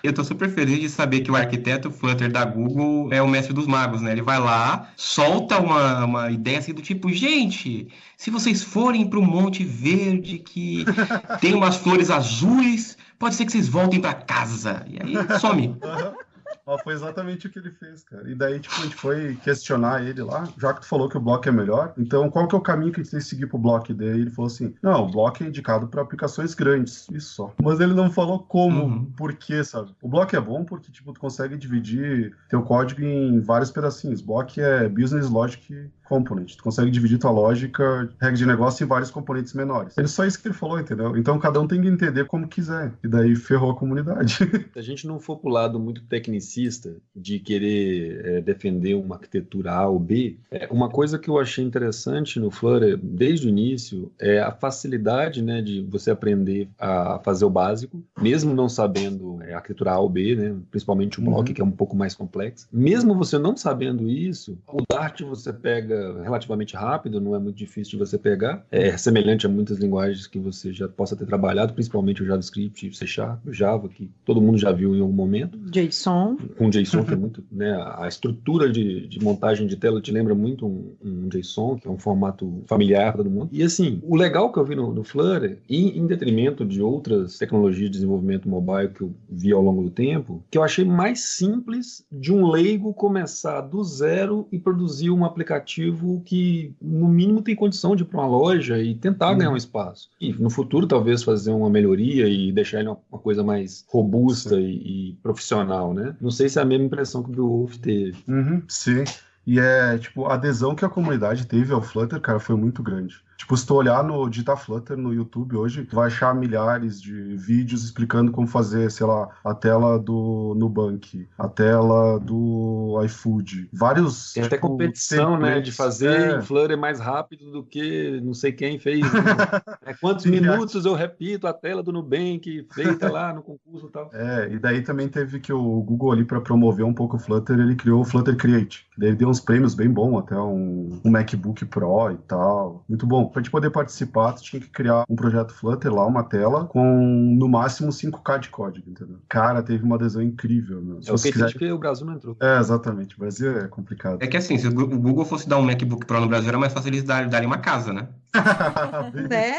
Eu tô super feliz de saber que o arquiteto Flutter da Google é o mestre dos magos, né? Ele vai lá, solta uma ideia assim do tipo, gente, se vocês forem pro Monte Verde que tem umas flores azuis, pode ser que vocês voltem pra casa. E aí some. Foi exatamente o que ele fez, cara. E daí, tipo, a gente foi questionar ele lá, já que tu falou que o Block é melhor, então qual que é o caminho que a gente tem que seguir pro Block? Daí ele falou assim, não, o Block é indicado para aplicações grandes, isso só. Mas ele não falou como, por quê, sabe? O Block é bom porque, tipo, tu consegue dividir teu código em vários pedacinhos. Block é Business Logic Component. Tu consegue dividir tua lógica, regra de negócio em vários componentes menores. É só isso que ele falou, entendeu? Então cada um tem que entender como quiser. E daí ferrou a comunidade. Se a gente não for pro lado muito tecnicista de querer defender uma arquitetura A ou B, uma coisa que eu achei interessante no Flutter desde o início é a facilidade, né, de você aprender a fazer o básico, mesmo não sabendo a arquitetura A ou B, né, principalmente o Block, que é um pouco mais complexo. Mesmo você não sabendo isso, o Dart você pega relativamente rápido, não é muito difícil de você pegar, é semelhante a muitas linguagens que você já possa ter trabalhado, principalmente o JavaScript, C#, o Java, que todo mundo já viu em algum momento. JSON. Com JSON, que é muito, né, a estrutura de montagem de tela te lembra muito um JSON, que é um formato familiar para todo mundo. E assim, o legal que eu vi no Flutter, e em detrimento de outras tecnologias de desenvolvimento mobile que eu vi ao longo do tempo, que eu achei mais simples de um leigo começar do zero e produzir um aplicativo que, no mínimo, tem condição de ir para uma loja e tentar ganhar um espaço. E no futuro, talvez, fazer uma melhoria e deixar ele uma coisa mais robusta e profissional, né? Não sei se é a mesma impressão que o Beowulf teve. Sim. E tipo, a adesão que a comunidade teve ao Flutter, cara, foi muito grande. Tipo, se tu olhar no digitar Flutter no YouTube hoje, tu vai achar milhares de vídeos explicando como fazer, sei lá, a tela do Nubank, a tela do iFood. Vários. Tem até competição, né? De fazer em Flutter mais rápido do que não sei quem fez. Né? Quantos minutos eu repito a tela do Nubank feita lá no concurso e tal. E daí também teve que o Google ali, para promover um pouco o Flutter, ele criou o Flutter Create. Daí ele deu uns prêmios bem bons, até um MacBook Pro e tal. Muito bom. Pra gente poder participar, tu tinha que criar um projeto Flutter lá, uma tela, com no máximo 5K de código, entendeu? Cara, teve uma adesão incrível, meu. Se você quiser... que o Brasil não entrou. Exatamente. O Brasil é complicado. É que assim, se o Google fosse dar um MacBook Pro no Brasil, era mais fácil eles darem uma casa, né? Né?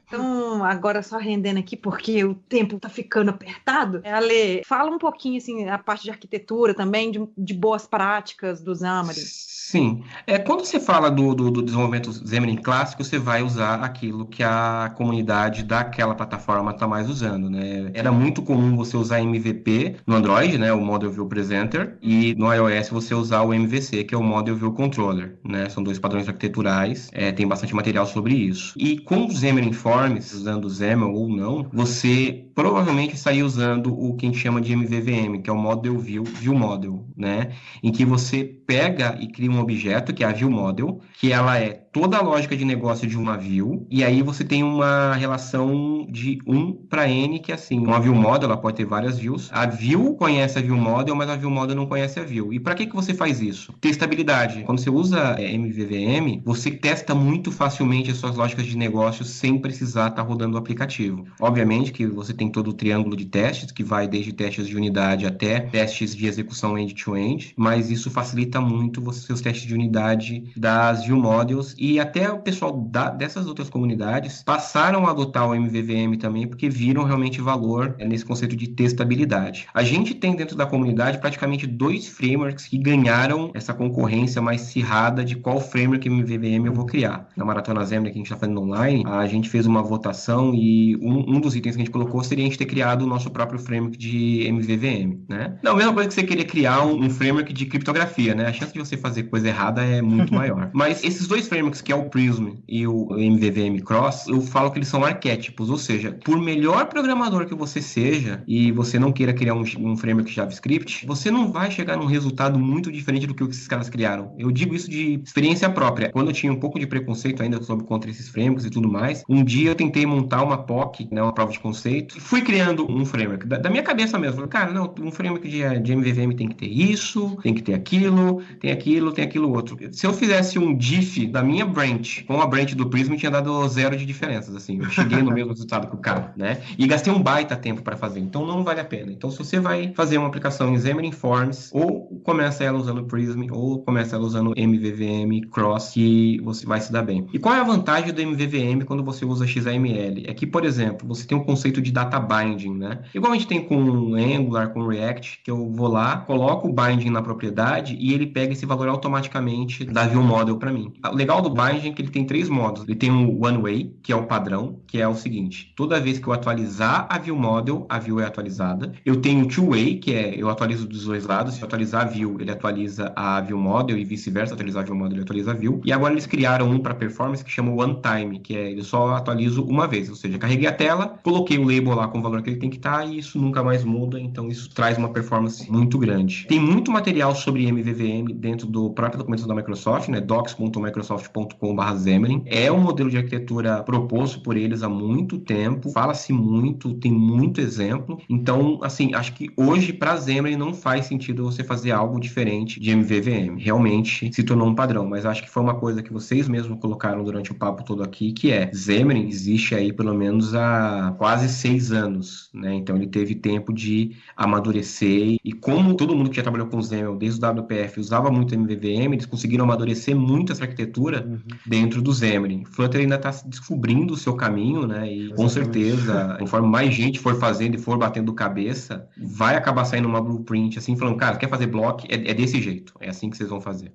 Então, agora só rendendo aqui, porque o tempo tá ficando apertado. Ale, fala um pouquinho, assim, a parte de arquitetura também, de boas práticas do Xamarin. Sim. Quando você fala do desenvolvimento Xamarin clássico, você vai usar aquilo que a comunidade daquela plataforma está mais usando, né? Era muito comum você usar MVP no Android, né? O Model View Presenter, e no iOS você usar o MVC, que é o Model View Controller, né? São dois padrões arquiteturais, tem bastante material sobre isso. E com o Xamarin Forms, usando o XAML ou não, você provavelmente estaria usando o que a gente chama de MVVM, que é o Model View Model, né? Em que você pega e cria um objeto, que é a View Model, que ela é toda a lógica de negócio de uma view, e aí você tem uma relação de 1 para N, que é assim, uma View Model, ela pode ter várias views, a view conhece a View Model, mas a View Model não conhece a view. E para que você faz isso? Testabilidade. Quando você usa MVVM, você testa muito facilmente as suas lógicas de negócio sem precisar estar rodando o aplicativo. Obviamente que você tem todo o triângulo de testes, que vai desde testes de unidade até testes de execução end-to-end, mas isso facilita muito os seus testes de unidade das view models, e até o pessoal dessas outras comunidades passaram a adotar o MVVM também, porque viram realmente valor nesse conceito de testabilidade. A gente tem dentro da comunidade praticamente 2 frameworks que ganharam essa concorrência mais acirrada de qual framework MVVM eu vou criar. Na Maratona Xamarin que a gente está fazendo online, a gente fez uma votação e um dos itens que a gente colocou seria a gente ter criado o nosso próprio framework de MVVM, né? Não, a mesma coisa que você querer criar um framework de criptografia, né? A chance de você fazer coisa errada é muito maior. Mas esses 2 frameworks, que é o Prism e o MVVM Cross, eu falo que eles são arquétipos, ou seja, por melhor programador que você seja e você não queira criar um framework JavaScript, você não vai chegar num resultado muito diferente do que esses caras criaram. Eu digo isso de experiência própria. Quando eu tinha um pouco de preconceito ainda contra esses frameworks e tudo mais, um dia eu tentei montar uma POC, né, uma prova de conceito, e fui criando um framework da minha cabeça mesmo. Falei, cara, não, um framework de MVVM tem que ter isso, tem que ter aquilo, tem aquilo outro. Se eu fizesse um diff da minha branch com a branch do Prism, tinha dado 0 de diferenças, assim. Eu cheguei no mesmo resultado que o cara, né? E gastei um baita tempo para fazer, então não vale a pena. Então, se você vai fazer uma aplicação em Xamarin Forms, ou começa ela usando Prism, ou começa ela usando MVVM Cross, que você vai se dar bem. E qual é a vantagem do MVVM quando você usa XAML? É que, por exemplo, você tem um conceito de data binding, né? Igual a gente tem com Angular, com React, que eu vou lá, coloco o binding na propriedade e ele pega esse valor automaticamente da view model para mim. O legal do binding é que ele tem 3 modos. Ele tem um one way, que é o padrão, que é o seguinte: toda vez que eu atualizar a view model, a view é atualizada. Eu tenho two way, que é eu atualizo dos 2 lados. Se eu atualizar a view, ele atualiza a view model, e vice-versa, atualizar a view model, ele atualiza a view. E agora eles criaram um para performance que chama one time, que é eu só atualizo uma vez, ou seja, carreguei a tela, coloquei o label lá com o valor que ele tem que estar, e isso nunca mais muda, então isso traz uma performance muito grande. Tem muito material sobre MVVM dentro do próprio documento da Microsoft, né, docs.microsoft.com/Xamarin. É um modelo de arquitetura proposto por eles há muito tempo, fala-se muito, tem muito exemplo. Então, assim, acho que hoje para Xamarin não faz sentido você fazer algo diferente de MVVM. Realmente se tornou um padrão, mas acho que foi uma coisa que vocês mesmos colocaram durante o papo todo aqui, que é Xamarin existe aí pelo menos há quase 6 anos, né? Então ele teve tempo de amadurecer, e como todo mundo que já trabalhou com Xamarin desde o WPF usava muito MVVM, eles conseguiram amadurecer muito essa arquitetura dentro do Xamarin. Flutter ainda está descobrindo o seu caminho, né? E com certeza, conforme mais gente for fazendo e for batendo cabeça, vai acabar saindo uma blueprint assim, falando, cara, quer fazer block? É desse jeito, é assim que vocês vão fazer.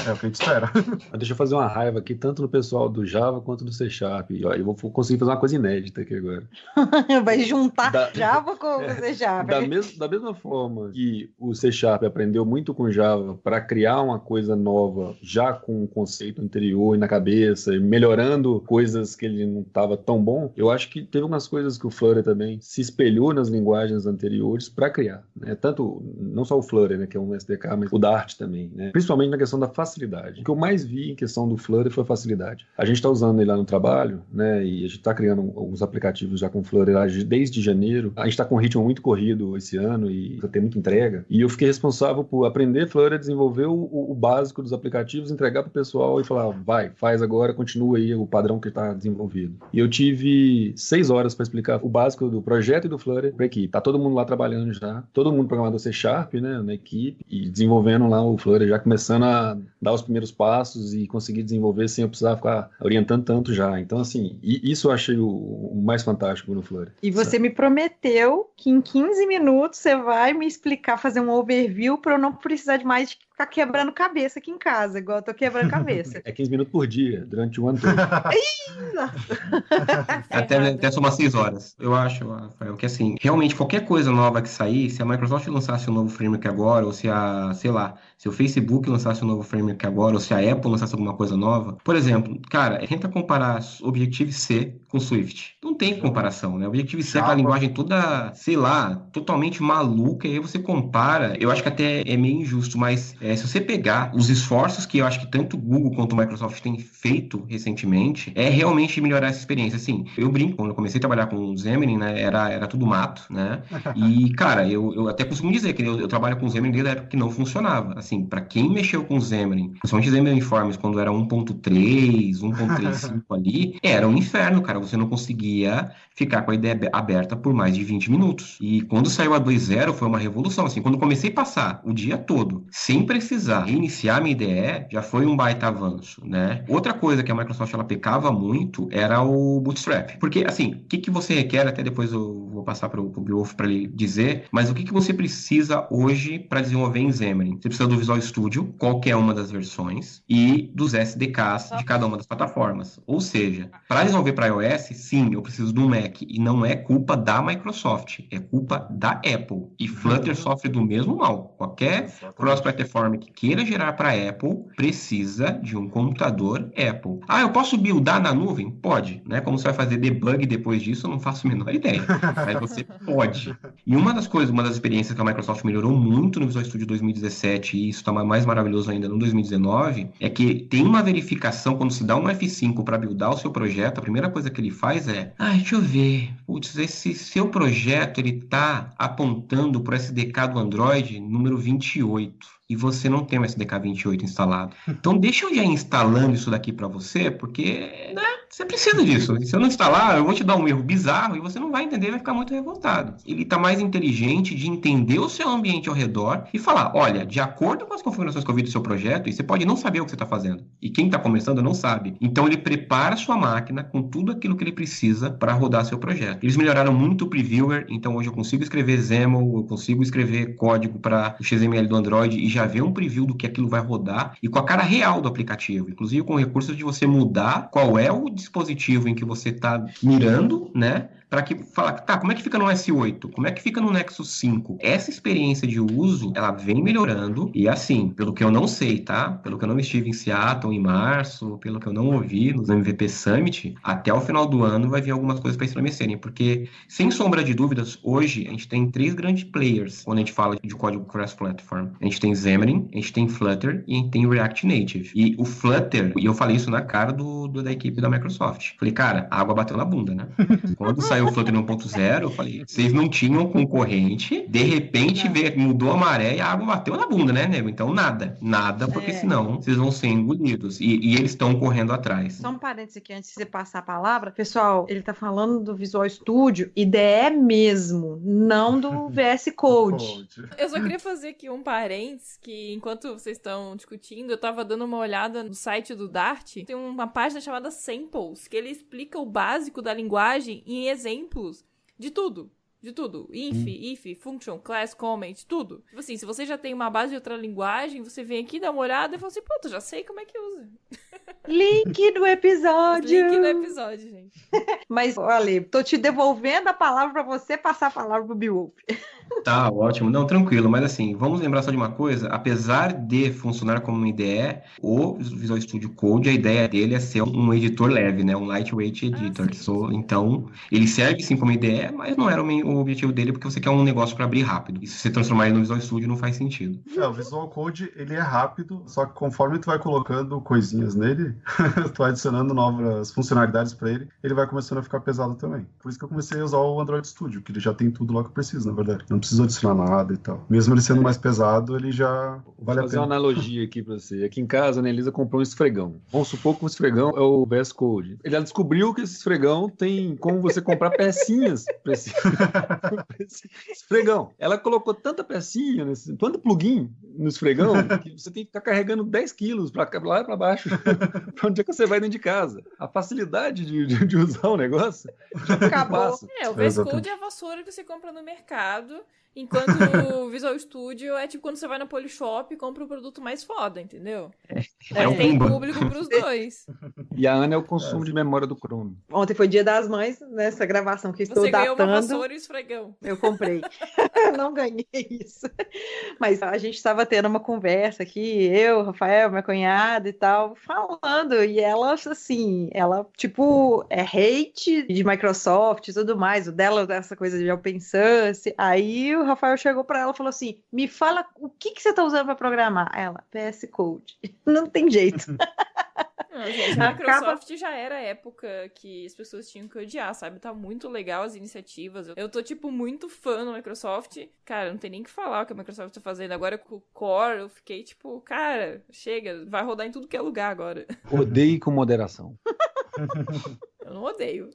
É o que a gente espera. Deixa eu fazer uma raiva aqui, tanto no pessoal do Java quanto do C Sharp. E, ó, eu vou conseguir fazer uma coisa inédita aqui agora. Vai juntar Java com o C Sharp. Da mesma forma que o C Sharp aprendeu muito com Java para criar uma coisa nova, já com um conceito anterior e na cabeça, e melhorando coisas que ele não estava tão bom, eu acho que teve umas coisas que o Flutter também se espelhou nas linguagens anteriores para criar, né? Tanto, não só o Flutter, né, que é um SDK, mas o Dart também, né? Principalmente na questão da facilidade. O que eu mais vi em questão do Flutter foi a facilidade. A gente está usando ele lá no trabalho, né, e a gente está criando alguns aplicativos já com Flutter lá desde janeiro. A gente está com um ritmo muito corrido esse ano e tem muita entrega. E eu fiquei responsável por aprender Flutter, desenvolver o básico dos aplicativos, entregar para o pessoal e falar, vai, faz agora, continua aí o padrão que está desenvolvido. E eu tive 6 horas para explicar o básico do projeto e do Flutter para a equipe. Tá todo mundo lá trabalhando já, todo mundo programador C Sharp, né, na equipe, e desenvolvendo lá o Flutter, já começando a dar os primeiros passos e conseguir desenvolver sem eu precisar ficar orientando tanto já. Então, assim, isso eu achei o mais fantástico no Flutter. E você me prometeu que em 15 minutos você vai me explicar, fazer um overview para eu não precisar de mais ficar quebrando cabeça aqui em casa, igual eu tô quebrando cabeça. É 15 minutos por dia, durante o ano todo. até somar 6 horas. Eu acho, Rafael, que assim, realmente qualquer coisa nova que sair, se a Microsoft lançasse um novo framework agora, ou se se o Facebook lançasse um novo framework agora, ou se a Apple lançasse alguma coisa nova, por exemplo, cara, tenta comparar Objective-C com Swift. Não tem comparação, né? Objective-C é aquela linguagem toda, sei lá, totalmente maluca, e aí você compara, eu acho que até é meio injusto, mas se você pegar os esforços que eu acho que tanto o Google quanto o Microsoft têm feito recentemente, é realmente melhorar essa experiência. Assim, eu brinco, quando eu comecei a trabalhar com o Xamarin, né, era tudo mato, né? E, cara, eu até costumo dizer que eu trabalho com o Xamarin desde a época que não funcionava. Assim, pra quem mexeu com o Xamarin, principalmente Xamarin Forms, quando era 1.3, 1.35 ali, era um inferno, cara. Você não conseguia ficar com a ideia aberta por mais de 20 minutos. E quando saiu a 2.0, foi uma revolução. Assim, quando eu comecei a passar o dia todo, sem precisar reiniciar minha IDE, já foi um baita avanço, né? Outra coisa que a Microsoft, ela pecava muito era o Bootstrap. Porque, assim, o que você requer, até depois eu vou passar para o Beowulf para ele dizer, mas o que você precisa hoje para desenvolver em Xamarin? Você precisa do Visual Studio, qualquer uma das versões, e dos SDKs de cada uma das plataformas. Ou seja, para desenvolver para iOS, sim, eu preciso de um Mac, e não é culpa da Microsoft, é culpa da Apple. E Flutter sofre do mesmo mal. Qualquer cross-platform que queira gerar para Apple precisa de um computador Apple. Ah, eu posso buildar na nuvem? Pode, né? Como você vai fazer debug depois disso, eu não faço a menor ideia. Mas você pode. E uma das experiências que a Microsoft melhorou muito no Visual Studio 2017, e isso está mais maravilhoso ainda no 2019, é que tem uma verificação, quando se dá um F5 para buildar o seu projeto, a primeira coisa que ele faz é, deixa eu ver, putz, esse seu projeto, ele tá apontando para o SDK do Android número 28. E você não tem o SDK 28 instalado. Então, deixa eu já ir instalando isso daqui para você, porque, né, você precisa disso. Se eu não instalar, eu vou te dar um erro bizarro e você não vai entender, vai ficar muito revoltado. Ele está mais inteligente de entender o seu ambiente ao redor e falar, olha, de acordo com as configurações que eu vi do seu projeto, e você pode não saber o que você está fazendo. E quem está começando não sabe. Então, ele prepara a sua máquina com tudo aquilo que ele precisa para rodar seu projeto. Eles melhoraram muito o Previewer, então hoje eu consigo escrever XAML, eu consigo escrever código para o XML do Android e já ver um preview do que aquilo vai rodar e com a cara real do aplicativo, inclusive com recursos de você mudar qual é o dispositivo em que você está mirando, né? Para que falar, tá, como é que fica no S8? Como é que fica no Nexus 5? Essa experiência de uso, ela vem melhorando e assim, pelo que eu não sei, tá? Pelo que eu não estive em Seattle em março, pelo que eu não ouvi nos MVP Summit, até o final do ano vai vir algumas coisas para estremecerem, porque sem sombra de dúvidas, hoje a gente tem 3 grandes players quando a gente fala de código cross-platform. A gente tem Xamarin, a gente tem Flutter e a gente tem React Native. E o Flutter, e eu falei isso na cara da equipe da Microsoft. Falei, cara, a água bateu na bunda, né? Quando saiu o Flutter 1.0, eu falei, vocês não tinham concorrente, de repente mudou a maré e a água bateu na bunda, né, nego? Então nada, porque senão vocês vão ser engolidos. E eles estão correndo atrás. Só um parênteses aqui, antes de você passar a palavra. Pessoal, ele tá falando do Visual Studio IDE mesmo, não do VS Code. Eu só queria fazer aqui um parênteses, que enquanto vocês estão discutindo, eu tava dando uma olhada no site do Dart, tem uma página chamada Samples, que ele explica o básico da linguagem em exemplos de tudo. De tudo. If, function, class, comment, tudo. Tipo assim, se você já tem uma base de outra linguagem, você vem aqui, dá uma olhada e fala assim, pronto, já sei como é que usa. Link do episódio. Link do episódio, gente. Mas, olha, tô te devolvendo a palavra pra você passar a palavra pro Beowulf. Tá, ótimo. Não, tranquilo. Mas assim, vamos lembrar só de uma coisa. Apesar de funcionar como uma IDE, o Visual Studio Code, a ideia dele é ser um editor leve, né? Um lightweight editor. Então, ele serve sim como IDE, mas não era o objetivo dele, porque você quer um negócio para abrir rápido. E se você transformar ele no Visual Studio, não faz sentido. O Visual Code, ele é rápido, só que conforme tu vai colocando coisinhas nele, tu vai adicionando novas funcionalidades para ele, ele vai começando a ficar pesado também. Por isso que eu comecei a usar o Android Studio, que ele já tem tudo lá que eu preciso, na verdade. Não preciso adicionar nada e tal. Mesmo ele sendo mais pesado, ele já vale a pena. Vou fazer uma analogia aqui pra você. Aqui em casa, a Annelisa comprou um esfregão. Vamos supor que o esfregão é o VS Code. Ele já descobriu que esse esfregão tem como você comprar pecinhas pra esse esfregão. Ela colocou tanta pecinha, tanto plugin no esfregão, que você tem que ficar carregando 10 quilos pra lá e pra baixo. Pra onde é que você vai dentro de casa? A facilidade de usar o negócio já acabou. O VS Code é a vassoura que você compra no mercado, enquanto o Visual Studio é tipo quando você vai no Polishop e compra o produto mais foda, entendeu? Tem público pros dois. E a Ana é o consumo de memória do Chrome. Ontem foi Dia das Mães, nessa gravação que estou Você ganhou uma datando. vassoura e um esfregão. Eu comprei. Não ganhei isso. Mas a gente estava tendo uma conversa aqui, eu, Rafael, minha cunhada e tal, falando. E ela, assim, tipo, é hate de Microsoft e tudo mais. O dela, dessa coisa de open source. Aí o Rafael chegou para ela e falou assim: me fala o que você está usando para programar? Ela, PS Code. Não tem jeito. Não, gente, a Microsoft já era a época que as pessoas tinham que odiar, sabe? Tá muito legal as iniciativas. Eu tô, tipo, muito fã da Microsoft. Cara, não tem nem o que falar o que a Microsoft tá fazendo. Agora com o Core, eu fiquei, tipo, cara, chega, vai rodar em tudo que é lugar agora. Odeie com moderação. Eu não odeio.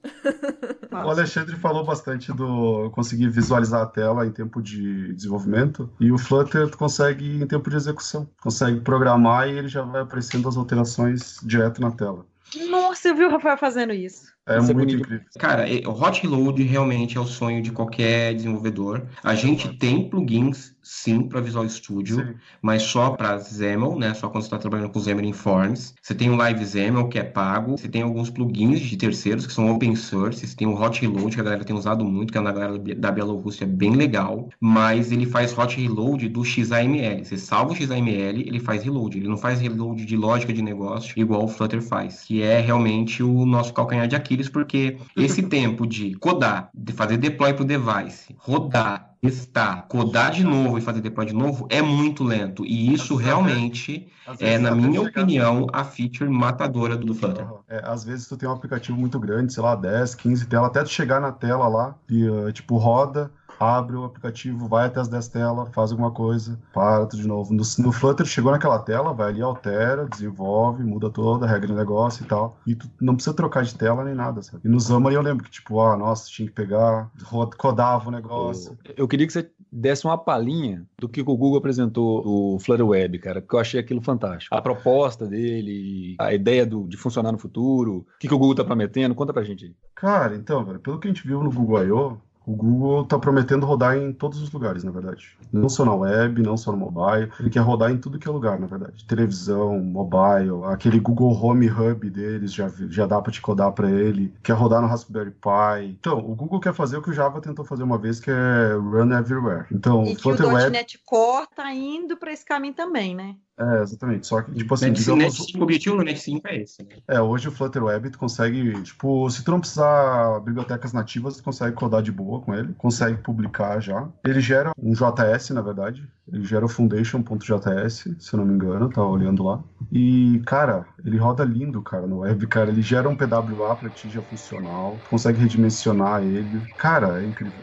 O Alexandre falou bastante do conseguir visualizar a tela em tempo de desenvolvimento, e o Flutter consegue em tempo de execução. Consegue programar e ele já vai aparecendo as alterações direto na tela. Nossa, eu vi o Rafael fazendo isso. É Isso é muito bonito. incrível. Cara, o Hot Reload realmente é o sonho de qualquer desenvolvedor. A gente tem plugins, sim, para Visual Studio, Sim. mas só para XAML, né? Só quando você está trabalhando com Xamarin Forms. Você tem o LiveXAML, que é pago. Você tem alguns plugins de terceiros, que são open source. Você tem o Hot Reload, que a galera tem usado muito, que é na galera da Bielorrússia, é bem legal. Mas ele faz Hot Reload do XAML. Você salva o XAML, ele faz reload. Ele não faz reload de lógica de negócio, igual o Flutter faz, que é realmente o nosso calcanhar de Aquiles, porque esse tempo de codar, de fazer deploy pro device, rodar, testar, codar de novo e fazer deploy de novo é muito lento. E isso realmente Às é, vezes na até minha chegar- opinião, a feature matadora do Flutter. Às vezes tu tem um aplicativo muito grande, sei lá, 10, 15 telas, até tu chegar na tela lá e, tipo, roda, abre o aplicativo, vai até as 10 telas, faz alguma coisa, para tudo de novo. No Flutter, chegou naquela tela, vai ali, altera, desenvolve, muda toda a regra do negócio e tal. E tu não precisa trocar de tela nem nada, sabe? E no Xamarin eu lembro que, tipo, nossa, tinha que pegar, codava o negócio. Eu queria que você desse uma palhinha do que o Google apresentou o Flutter Web, cara, porque eu achei aquilo fantástico. A proposta dele, a ideia de funcionar no futuro, o que o Google tá prometendo, conta pra gente aí. Cara, então, velho, pelo que a gente viu no Google I.O., o Google tá prometendo rodar em todos os lugares, na verdade. Não só na web, não só no mobile. Ele quer rodar em tudo que é lugar, na verdade. Televisão, mobile, aquele Google Home Hub deles, já dá pra te codar pra ele. Quer rodar no Raspberry Pi. Então, o Google quer fazer o que o Java tentou fazer uma vez, que é Run Everywhere. Então, E o que Flutter o Web... .NET Core tá indo para esse caminho também, né? exatamente. Só que, tipo assim, Net digamos... 5, o objetivo do Net 5 é esse, né? Hoje o Flutter Web tu consegue, tipo, se tu não precisar bibliotecas nativas, tu consegue codar de boa com ele, consegue publicar já. Ele gera um JS, na verdade, ele gera o foundation.js, se eu não me engano, tava olhando lá. E, cara, ele roda lindo, cara, no web, cara, ele gera um PWA pra ti já funcional, tu consegue redimensionar ele. Cara, é incrível.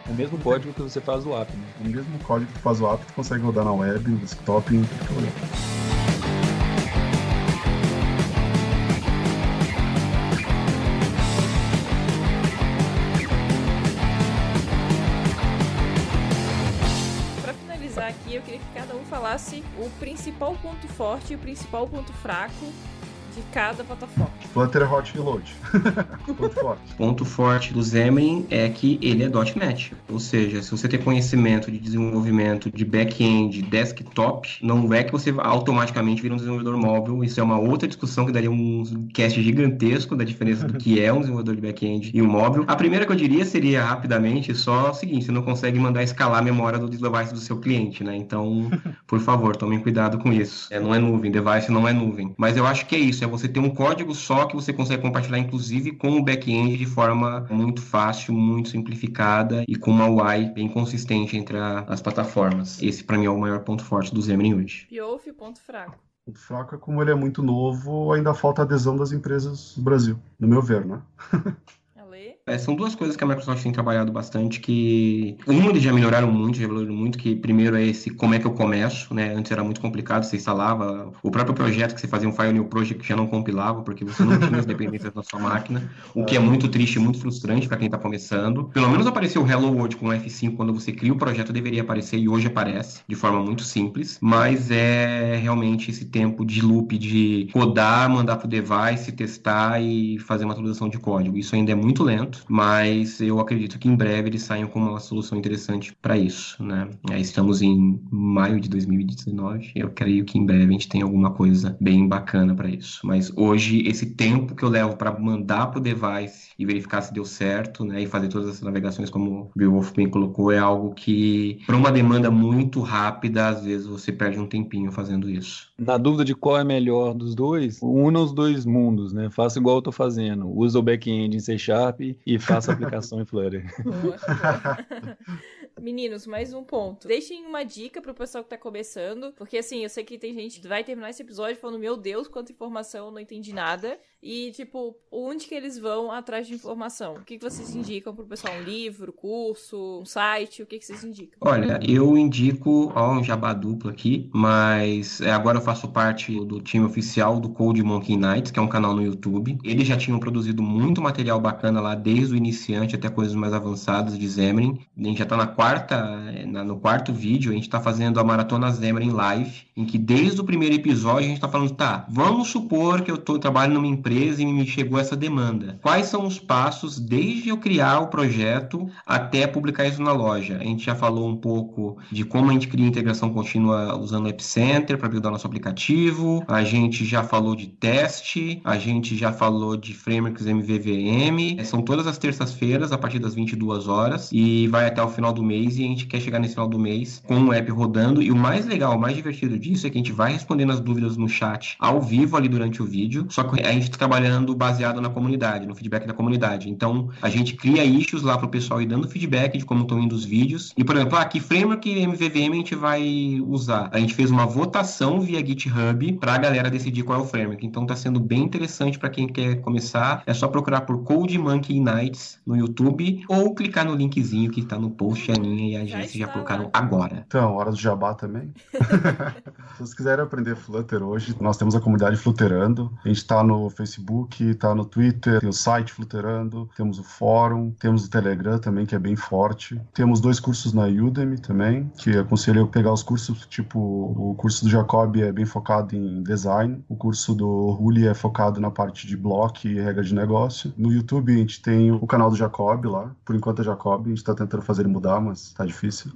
O mesmo código que você faz do app, né? O mesmo código que tu faz o app, tu consegue rodar na web, no desktop, em tudo que eu olhar. Pra finalizar aqui, eu queria que cada um falasse o principal ponto forte e o principal ponto fraco de cada plataforma. Flutter é Hot Reload. Ponto forte. Ponto forte do Xamarin é que ele é .NET. Ou seja, se você tem conhecimento de desenvolvimento de back-end, desktop, não é que você automaticamente vira um desenvolvedor móvel. Isso é uma outra discussão que daria um cast gigantesco da diferença do que é um desenvolvedor de back-end e um móvel. A primeira que eu diria seria, rapidamente, só o seguinte: você não consegue mandar escalar a memória do device do seu cliente, né? Então, por favor, tomem cuidado com isso. Não é nuvem, device não é nuvem. Mas eu acho que é isso, é você ter um código só que você consegue compartilhar, inclusive, com o back-end de forma muito fácil, muito simplificada e com uma UI bem consistente entre as plataformas. Esse, para mim, é o maior ponto forte do Xamarin hoje. Piolf, ponto fraco. O fraco é como ele é muito novo, ainda falta adesão das empresas do Brasil, no meu ver, né? São duas coisas que a Microsoft tem trabalhado bastante, que eles já melhoraram muito, que primeiro é esse como é que eu começo, né? Antes era muito complicado, você instalava o próprio projeto que você fazia um File New Project já não compilava, porque você não tinha as dependências na sua máquina, o que é muito triste e muito frustrante para quem está começando. Pelo menos apareceu o Hello World com o F5 quando você cria o projeto, deveria aparecer, e hoje aparece de forma muito simples, mas é realmente esse tempo de loop de codar, mandar pro device, testar e fazer uma atualização de código. Isso ainda é muito lento. momento, mas eu acredito que em breve eles saiam com uma solução interessante para isso, né? Estamos em maio de 2019, eu creio que em breve a gente tem alguma coisa bem bacana para isso. Mas hoje, esse tempo que eu levo para mandar pro device e verificar se deu certo, né? E fazer todas essas navegações, como o Beowulf bem colocou, é algo que, para uma demanda muito rápida, às vezes você perde um tempinho fazendo isso. Na dúvida de qual é melhor dos dois, una os dois mundos, né? Faça igual eu tô fazendo. Usa o back-end em C# e faça a aplicação em Flutter. Meninos, mais um ponto. Deixem uma dica pro pessoal que tá começando, porque assim, eu sei que tem gente que vai terminar esse episódio falando, meu Deus, quanta informação, não entendi nada. E, tipo, onde que eles vão atrás de informação? O que vocês indicam pro pessoal? Um livro, curso, um site? O que vocês indicam? Olha, eu indico, um jabá duplo aqui, mas agora eu faço parte do time oficial do Code Monkey Nights, que é um canal no YouTube. Eles já tinham produzido muito material bacana lá, desde o iniciante até coisas mais avançadas de Xamarin. A gente já tá no quarto vídeo, a gente tá fazendo a Maratona Xamarin Live, em que desde o primeiro episódio a gente tá falando, vamos supor que eu trabalho numa empresa e me chegou essa demanda. Quais são os passos desde eu criar o projeto até publicar isso na loja? A gente já falou um pouco de como a gente cria integração contínua usando o Epicenter para buildar nosso aplicativo. A gente já falou de teste. A gente já falou de frameworks MVVM. São todas as terças-feiras, a partir das 22 horas. E vai até o final do mês. E a gente quer chegar nesse final do mês com o app rodando. E o mais legal, o mais divertido disso é que a gente vai respondendo as dúvidas no chat ao vivo ali durante o vídeo. Só que a gente está trabalhando baseado na comunidade, no feedback da comunidade. Então, a gente cria issues lá para o pessoal ir dando feedback de como estão indo os vídeos. E, por exemplo, que framework MVVM a gente vai usar? A gente fez uma votação via GitHub para a galera decidir qual é o framework. Então, está sendo bem interessante para quem quer começar. É só procurar por Code Monkey Nights no YouTube ou clicar no linkzinho que está no post, a Aninha e a Jessie já colocaram agora. Então, hora do jabá também. Se vocês quiserem aprender Flutter hoje, nós temos a comunidade Flutterando. A gente está no Facebook, está no Twitter, tem o site Flutterando, temos o fórum, temos o Telegram também, que é bem forte. Temos 2 cursos na Udemy também, que aconselho eu pegar os cursos, tipo, o curso do Jacob é bem focado em design, o curso do Ruli é focado na parte de block e regra de negócio. No YouTube a gente tem o canal do Jacob lá, por enquanto é Jacob, a gente está tentando fazer ele mudar, mas tá difícil.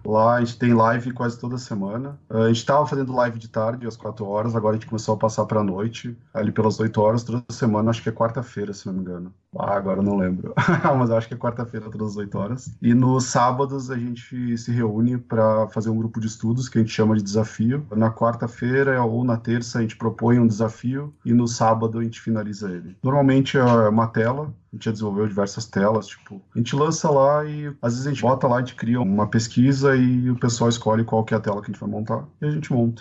Lá a gente tem live quase toda semana. A gente estava fazendo live de tarde, às 4 horas, agora a gente começou a passar para a noite, ali pelas 8 horas, toda semana, acho que é quarta-feira, se não me engano. Agora eu não lembro. Mas eu acho que é quarta-feira, todas as 8 horas. E nos sábados a gente se reúne para fazer um grupo de estudos que a gente chama de desafio. Na quarta-feira ou na terça a gente propõe um desafio e no sábado a gente finaliza ele. Normalmente é uma tela. A gente já desenvolveu diversas telas, tipo, a gente lança lá e às vezes a gente bota lá, a gente cria uma pesquisa e o pessoal escolhe qual que é a tela que a gente vai montar e a gente monta.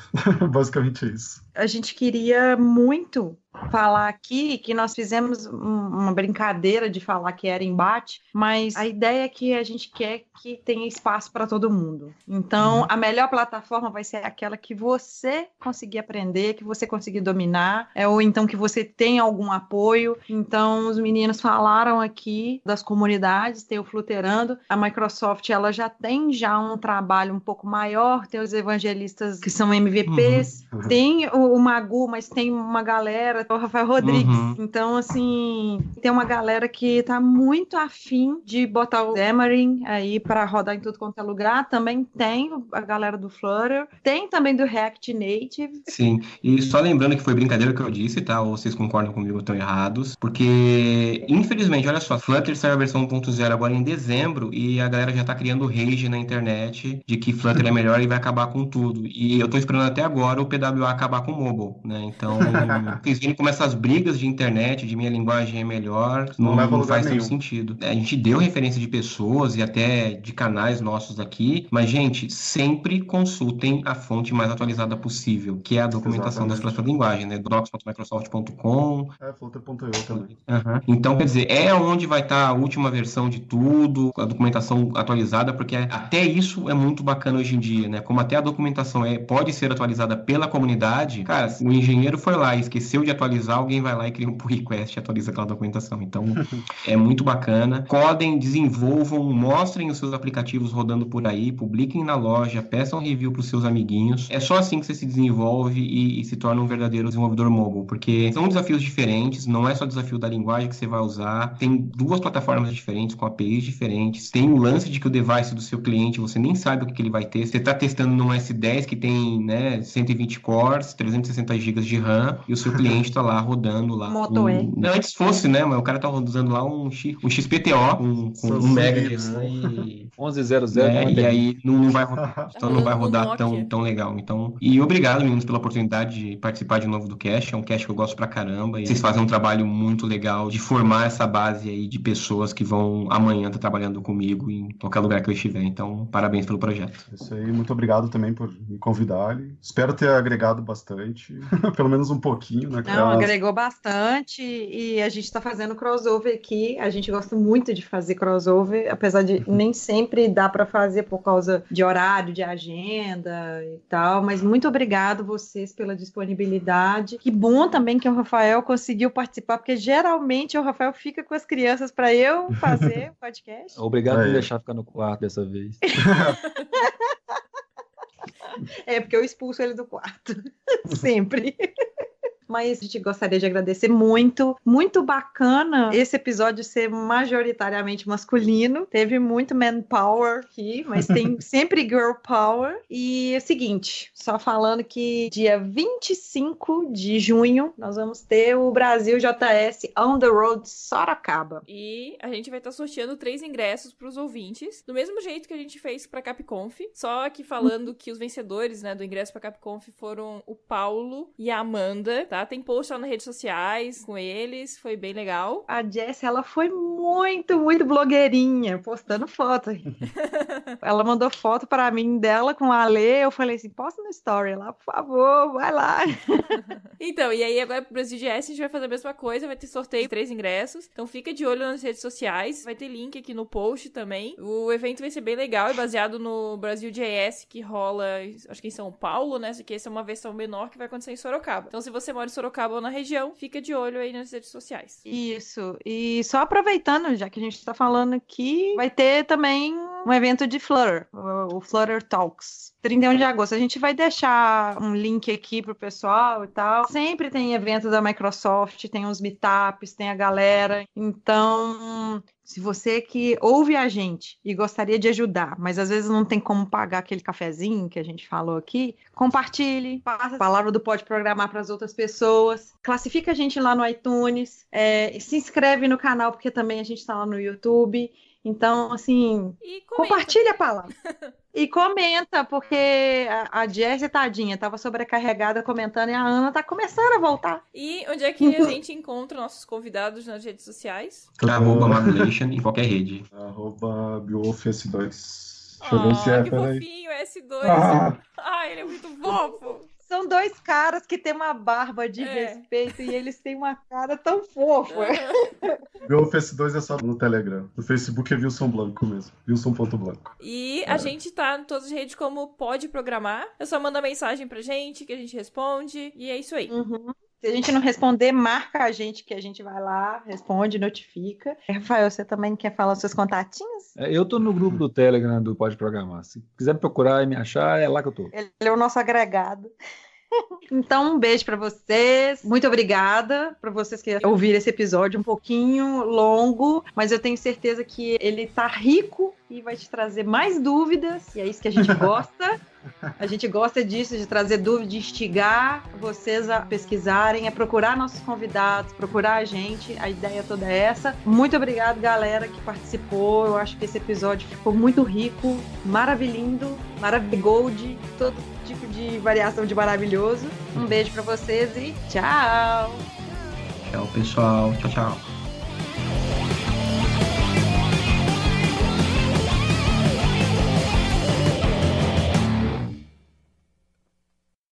Basicamente é isso. A gente queria muito falar aqui que nós fizemos uma brincadeira de falar que era embate, mas a ideia é que a gente quer que tenha espaço para todo mundo. Então, a melhor plataforma vai ser aquela que você conseguir aprender, que você conseguir dominar, ou então que você tenha algum apoio. Então, os meninos falaram aqui das comunidades, tem o Flutterando. A Microsoft, ela já tem um trabalho um pouco maior, tem os evangelistas que são MVPs, tem o Magu, mas tem uma galera, o Rafael Rodrigues. Então, assim, tem uma galera que tá muito afim de botar o Xamarin aí para rodar em tudo quanto é lugar. Também tem a galera do Flutter, tem também do React Native. Sim, e só lembrando que foi brincadeira que eu disse, tá? Ou vocês concordam comigo ou estão errados, porque, infelizmente, olha só, Flutter saiu a versão 1.0 agora em dezembro e a galera já tá criando rage na internet de que Flutter é melhor e vai acabar com tudo. E eu tô esperando até agora o PWA acabar com o mobile, né? Então, vocês virem como essas brigas de internet, de minha linguagem é melhor, não faz tanto sentido. A gente deu referência de pessoas e até de canais nossos aqui, mas, gente, sempre consultem a fonte mais atualizada possível, que é a documentação da sua linguagem, né? docs.microsoft.com. Flutter.io também. Então, quer dizer, é onde vai estar a última versão de tudo, a documentação atualizada, porque até isso é muito bacana hoje em dia, né? Como até a documentação pode ser atualizada pela comunidade, imagem. Cara, o engenheiro foi lá e esqueceu de atualizar, alguém vai lá e cria um pull request e atualiza aquela documentação. Então, é muito bacana. Codem, desenvolvam, mostrem os seus aplicativos rodando por aí, publiquem na loja, peçam review para os seus amiguinhos. É só assim que você se desenvolve e se torna um verdadeiro desenvolvedor mobile, porque são desafios diferentes, não é só o desafio da linguagem que você vai usar, tem 2 plataformas diferentes, com APIs diferentes, tem o lance de que o device do seu cliente, você nem sabe o que ele vai ter, você está testando num S10 que tem, né, 120 cores, 360 GB de RAM, e o seu cliente está lá rodando lá. Antes fosse, né, mas o cara tá usando lá um XPTO, com 1 MB de RAM e 1100, e aí não vai rodar, então não vai rodar tão legal. Então, e obrigado, meninos, pela oportunidade de participar de novo do cast. É um cast que eu gosto pra caramba e vocês fazem um trabalho muito legal de formar essa base aí de pessoas que vão amanhã estar trabalhando comigo em qualquer lugar que eu estiver. Então, parabéns pelo projeto. Isso aí, muito obrigado também por me convidar. Espero ter agregado bastante, pelo menos um pouquinho, né? Não, agregou bastante e a gente tá fazendo crossover aqui. A gente gosta muito de fazer crossover, apesar de nem sempre dá para fazer por causa de horário, de agenda e tal, mas muito obrigado vocês pela disponibilidade. Que bom também que o Rafael conseguiu participar, porque geralmente o Rafael fica com as crianças para eu fazer o podcast. Obrigado por me deixar ficar no quarto dessa vez. É porque eu expulso ele do quarto, sempre. Mas a gente gostaria de agradecer muito. Muito bacana esse episódio ser majoritariamente masculino. Teve muito manpower aqui, mas tem sempre girl power. E é o seguinte, só falando que dia 25 de junho nós vamos ter o Brasil JS On The Road Sorocaba. E a gente vai estar sorteando 3 ingressos para os ouvintes, do mesmo jeito que a gente fez para CapConf, só que falando que os vencedores, né, do ingresso para CapConf foram o Paulo e a Amanda, tá? Tem post lá nas redes sociais com eles, foi bem legal. A Jess, ela foi muito, muito blogueirinha, postando foto. Ela mandou foto pra mim dela com a Ale, eu falei assim, posta no story lá, por favor, vai lá. Então, e aí agora pro Brasil GS a gente vai fazer a mesma coisa, vai ter sorteio de 3 ingressos, então fica de olho nas redes sociais, vai ter link aqui no post também. O evento vai ser bem legal, é baseado no Brasil GS que rola, acho que em São Paulo, né, só que essa é uma versão menor que vai acontecer em Sorocaba. Então se você mora em Sorocaba ou na região, fica de olho aí nas redes sociais. Isso, e só aproveitando, já que a gente tá falando aqui, vai ter também um evento de Flutter, o Flutter Talks, 31 de agosto. A gente vai deixar um link aqui pro pessoal e tal. Sempre tem evento da Microsoft, tem uns meetups, tem a galera. Então, se você que ouve a gente e gostaria de ajudar, mas às vezes não tem como pagar aquele cafezinho que a gente falou aqui, compartilhe, passa a palavra do Pode Programar para as outras pessoas, classifica a gente lá no iTunes, se inscreve no canal, porque também a gente está lá no YouTube. Então, assim, compartilha a palavra. E comenta, porque a Jessie, tadinha, tava sobrecarregada comentando e a Ana tá começando a voltar. E onde é que a gente encontra nossos convidados nas redes sociais? @Mabulation em qualquer rede. @BeowulfS2. Deixa eu ver se é, que fofinho, S2. Ele é muito fofo. São 2 caras que têm uma barba de respeito e eles têm uma cara tão fofa. Meu Face2 é só no Telegram. No Facebook é Wilson Blanco mesmo. Wilson.blanco. E a gente tá em todas as redes como Pode Programar. É só mandar mensagem pra gente que a gente responde. E é isso aí. Se a gente não responder, marca a gente que a gente vai lá, responde, notifica. Rafael, você também quer falar os seus contatinhos? Eu tô no grupo do Telegram do Pode Programar. Se quiser me procurar e me achar, é lá que eu tô. Ele é o nosso agregado. Então, um beijo para vocês. Muito obrigada para vocês que ouviram esse episódio um pouquinho longo, mas eu tenho certeza que ele tá rico e vai te trazer mais dúvidas, e é isso que a gente gosta. A gente gosta disso, de trazer dúvidas, de instigar vocês a pesquisarem, a procurar nossos convidados, procurar a gente. A ideia toda é essa. Muito obrigado, galera, que participou. Eu acho que esse episódio ficou muito rico, maravilhindo, maravigold, todo tipo de variação de maravilhoso. Um beijo pra vocês e tchau! Tchau, pessoal. Tchau, tchau.